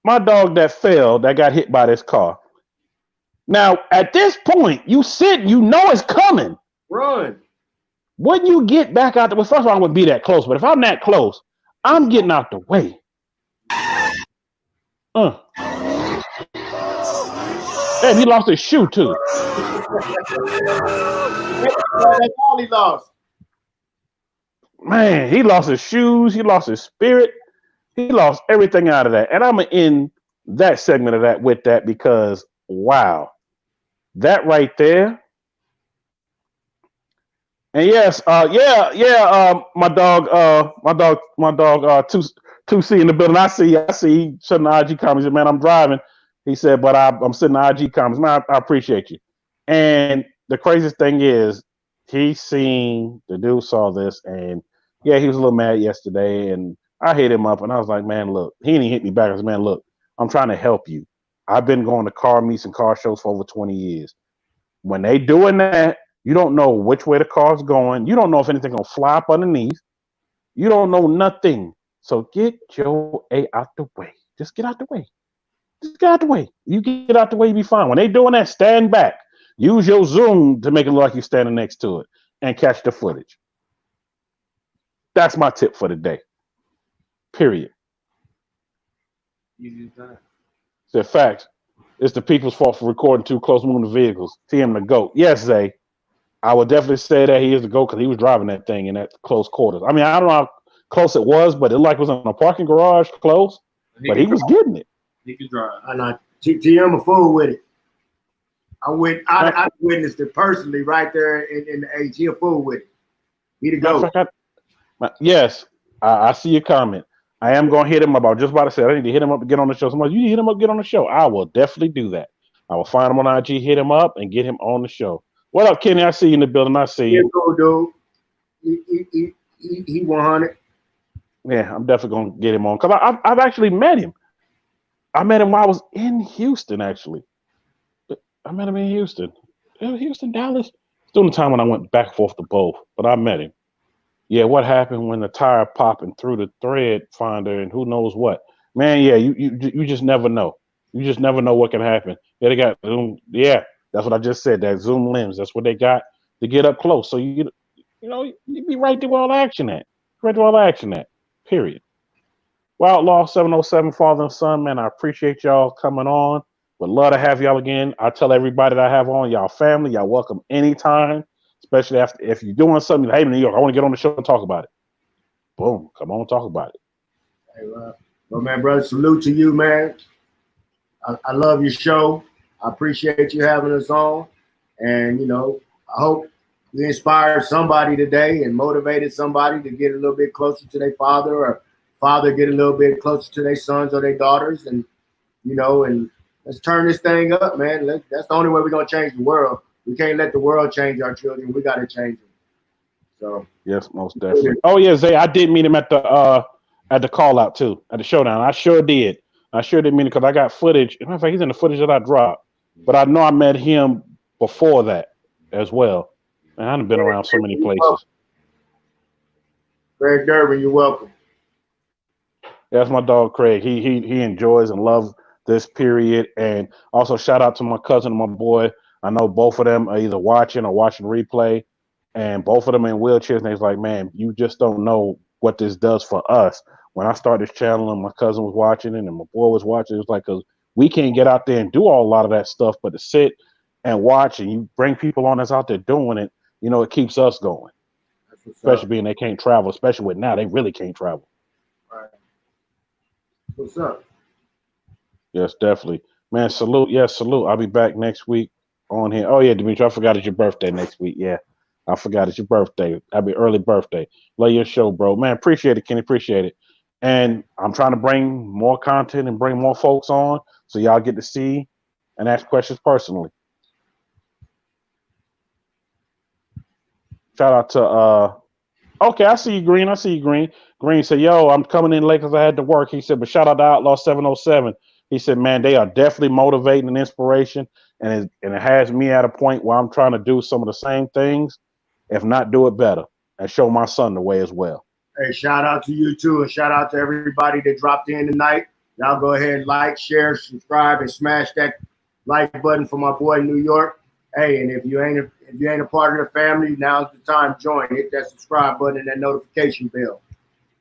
my dog that fell, that got hit by this car. Now, at this point, you know it's coming. Run. When you get back out there, well, first of all, I wouldn't be that close, but if I'm that close, I'm getting out the way. Damn, he lost his shoe, too. That's all he lost. Man, he lost his shoes. He lost his spirit. He lost everything out of that. And I'm going to end that segment of that with that because, wow. That right there. And yes, my dog, 2C in the building. I see sitting the IG comments. Man, I'm driving. He said, but I'm sitting the IG comments. Man, I appreciate you. And the craziest thing is, the dude saw this, and yeah, he was a little mad yesterday, and I hit him up, and I was like, man, look, he didn't hit me back. I was, man, look, I'm trying to help you. I've been going to car meets and car shows for over 20 years. When they doing that, you don't know which way the car's going. You don't know if anything's going to fly up underneath. You don't know nothing. So get your A out the way. Just get out the way. Just get out the way. You get out the way, you be fine. When they doing that, stand back. Use your zoom to make it look like you're standing next to it and catch the footage. That's my tip for the day. Period. Easy as that. The facts. It's the people's fault for recording too close moving vehicles. TM the GOAT. Yes, Zay. I would definitely say that he is the GOAT because he was driving that thing in that close quarters. I mean, I don't know how close it was, but it was in a parking garage close. But he was getting it. He could drive. I know. TM a fool with it. I witnessed it personally right there in the H. He a fool with it. He the GOAT. Yes, I see your comment. I am going to hit him up. I was just about to say, I need to hit him up to get on the show. Somebody, you need to hit him up, get on the show. I will definitely do that. I will find him on IG, hit him up, and get him on the show. What up, Kenny? I see you in the building. I see you. Cool, dude. He 100. Yeah, I'm definitely going to get him on. Because I've actually met him. I met him while I was in Houston, actually. I met him in Houston. Houston, Dallas. It's during the time when I went back and forth to both. But I met him. Yeah, what happened when the tire popping through the thread finder and who knows what? Man, yeah, you just never know. You just never know what can happen. Yeah, they got zoom. Yeah, that's what I just said. That zoom lens. That's what they got to get up close. So you be right there where all the action at. Right there where all the action at. Period. Well, Outlaw707, father and son, man, I appreciate y'all coming on. Would love to have y'all again. I tell everybody that I have on, y'all family, y'all welcome anytime. Especially if you're doing something, hey, New York, I want to get on the show and talk about it. Boom, come on, talk about it. Hey, well, man, brother, salute to you, man. I love your show. I appreciate you having us on. And, you know, I hope we inspired somebody today and motivated somebody to get a little bit closer to their father, or father get a little bit closer to their sons or their daughters. And, you know, and let's turn this thing up, man. That's the only way we're going to change the world. We can't let the world change our children. We got to change them. So yes, most definitely. Oh yeah, Zay, I did meet him at the call out too, at the showdown. I sure did. I sure did meet him because I got footage. In fact, he's in the footage that I dropped. But I know I met him before that as well. And I've been around so many places. Greg Durbin, you're welcome. That's my dog Craig. He enjoys and loves this period. And also shout out to my cousin and my boy. I know both of them are either watching or watching replay. And both of them in wheelchairs, and they's like, man, you just don't know what this does for us. When I started this channel and my cousin was watching it and my boy was watching, it was like, because we can't get out there and do a lot of that stuff, but to sit and watch and you bring people on that's out there doing it, you know, it keeps us going. Especially being they can't travel, especially with now, they really can't travel. Right. What's up? Yes, definitely. Man, salute. Yes, salute. I'll be back next week on here. Oh, yeah, Dimitri, I forgot it's your birthday next week. Yeah. I forgot it's your birthday. Happy early birthday. Love your show, bro. Man, appreciate it, Kenny. Appreciate it. And I'm trying to bring more content and bring more folks on so y'all get to see and ask questions personally. Shout out to okay, I see you, Green. I see you, Green. Green said, yo, I'm coming in late because I had to work. He said, but shout out to Outlaw707. He said, man, they are definitely motivating and inspiration. And it has me at a point where I'm trying to do some of the same things, if not do it better, and show my son the way as well. Hey, shout out to you too, and shout out to everybody that dropped in tonight. Y'all go ahead and like, share, subscribe, and smash that like button for my boy New York. Hey, and if you ain't a part of the family, now's the time. Join. Hit that subscribe button and that notification bell.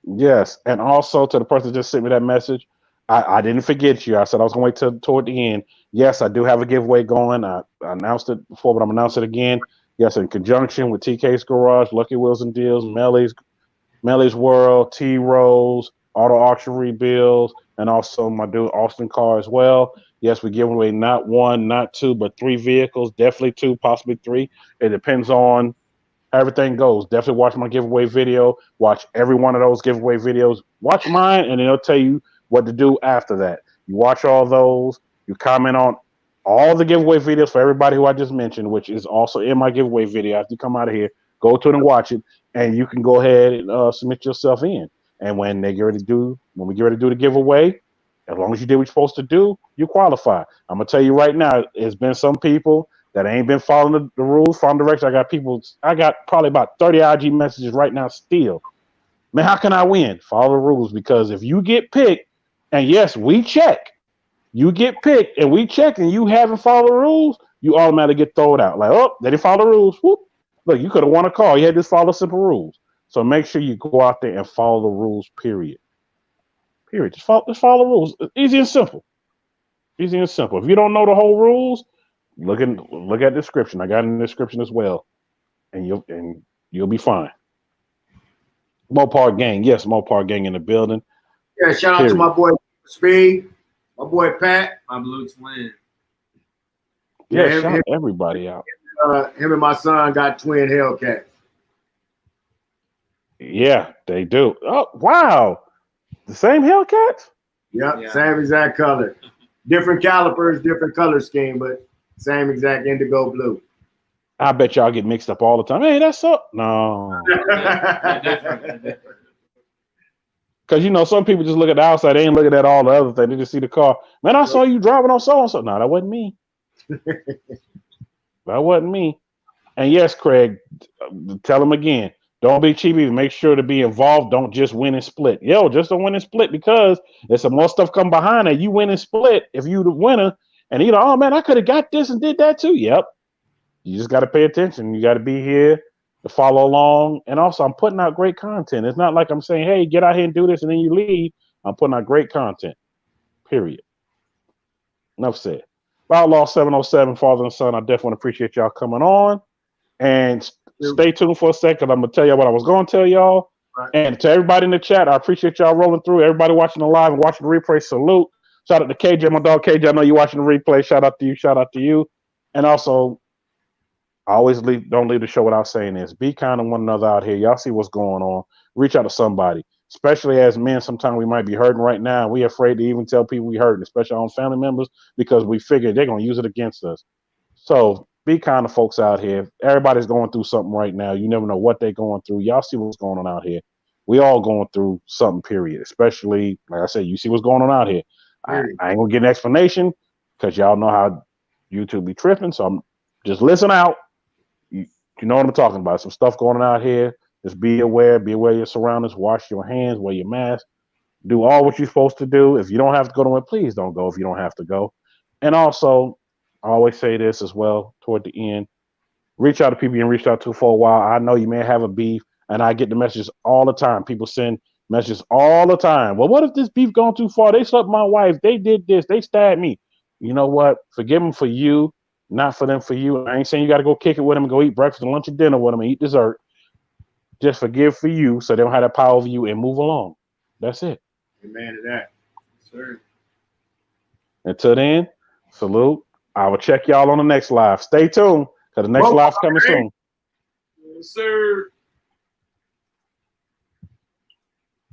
Yes, and also to the person that just sent me that message, I didn't forget you. I said I was going to wait toward the end. Yes, I do have a giveaway going. I announced it before, but I'm announcing it again. Yes, in conjunction with TK's Garage, Lucky Wheels and Deals, Melly's World, T Rose, Auto Auction Rebuilds, and also my dude Austin Carr as well. Yes, we're giving away not one, not two, but 3 vehicles. Definitely 2, possibly 3. It depends on how everything goes. Definitely watch my giveaway video. Watch every one of those giveaway videos. Watch mine, and it'll tell you what to do after that. You watch all those. You comment on all the giveaway videos for everybody who I just mentioned, which is also in my giveaway video. After you come out of here, go to it and watch it, and you can go ahead and submit yourself in. And when we get ready to do the giveaway, as long as you did what you're supposed to do, you qualify. I'm gonna tell you right now, there's been some people that ain't been following the rules, following directions. I got probably about 30 IG messages right now still. Man, how can I win? Follow the rules, because if you get picked, and yes, we check. You get picked and we check and you haven't followed the rules, you automatically get thrown out. Like, oh, they didn't follow the rules. Whoop. Look, you could have won a call. You had to just follow simple rules. So make sure you go out there and follow the rules, period. Period. Just follow the rules. Easy and simple. Easy and simple. If you don't know the whole rules, look at the description. I got it in the description as well. And you'll be fine. Mopar Gang. Yes, Mopar Gang in the building. Yeah, shout out to my boy Speed. My boy Pat, my blue twin. Yeah, shout everybody out. Him and my son got twin Hellcats. Yeah, they do. Oh, wow. The same Hellcats? Yep, yeah. Same exact color. Different calipers, different color scheme, but same exact indigo blue. I bet y'all get mixed up all the time. Hey, that's up. No. They're different. Because, you know, some people just look at the outside. They ain't looking at all the other things. They just see the car. Man, I saw you driving on so-and-so. No, that wasn't me. That wasn't me. And yes, Craig, tell them again. Don't be cheap either. Make sure to be involved. Don't just win and split. Yo, just don't win and split, because there's some more stuff come behind that. You win and split if you the winner. And you know, oh, man, I could have got this and did that too. Yep. You just got to pay attention. You got to be here to follow along. And also, I'm putting out great content. It's not like I'm saying, hey, get out here and do this and then you leave. I'm putting out great content. Period. Enough said. Outlaw707, father and son, I definitely appreciate y'all coming on. And stay tuned for a second. I'm going to tell y'all what I was going to tell y'all. Right. And to everybody in the chat, I appreciate y'all rolling through. Everybody watching the live and watching the replay, salute. Shout out to KJ, my dog KJ. I know you watching the replay. Shout out to you. Shout out to you. And also, I always don't leave the show without saying this. Be kind to one another out here. Y'all see what's going on. Reach out to somebody. Especially as men, sometimes we might be hurting right now. We afraid to even tell people we hurting, especially our own family members, because we figure they're going to use it against us. So be kind to folks out here. Everybody's going through something right now. You never know what they're going through. Y'all see what's going on out here. We all going through something, period. Especially, like I said, you see what's going on out here. I ain't going to get an explanation because y'all know how YouTube be tripping. So I'm just listen out. You know what I'm talking about. Some stuff going on out here. Just be aware of your surroundings. Wash your hands. Wear your mask. Do all what you're supposed to do. If you don't have to go to it, please don't go if you don't have to go. And also, I always say this as well toward the end. Reach out to people you ain't reached out to for a while. I know you may have a beef, and I get the messages all the time. People send messages all the time. Well, what if this beef gone too far? They slept my wife. They did this. They stabbed me. You know what? Forgive them for you, not for them for you. I ain't saying you got to go kick it with them and go eat breakfast and lunch and dinner with them and eat dessert. Just forgive for you so they don't have that power over you and move along. That's it. Amen to that. Sure. Until then, salute. I will check y'all on the next live. Stay tuned because the next live's coming soon. Yes, sir.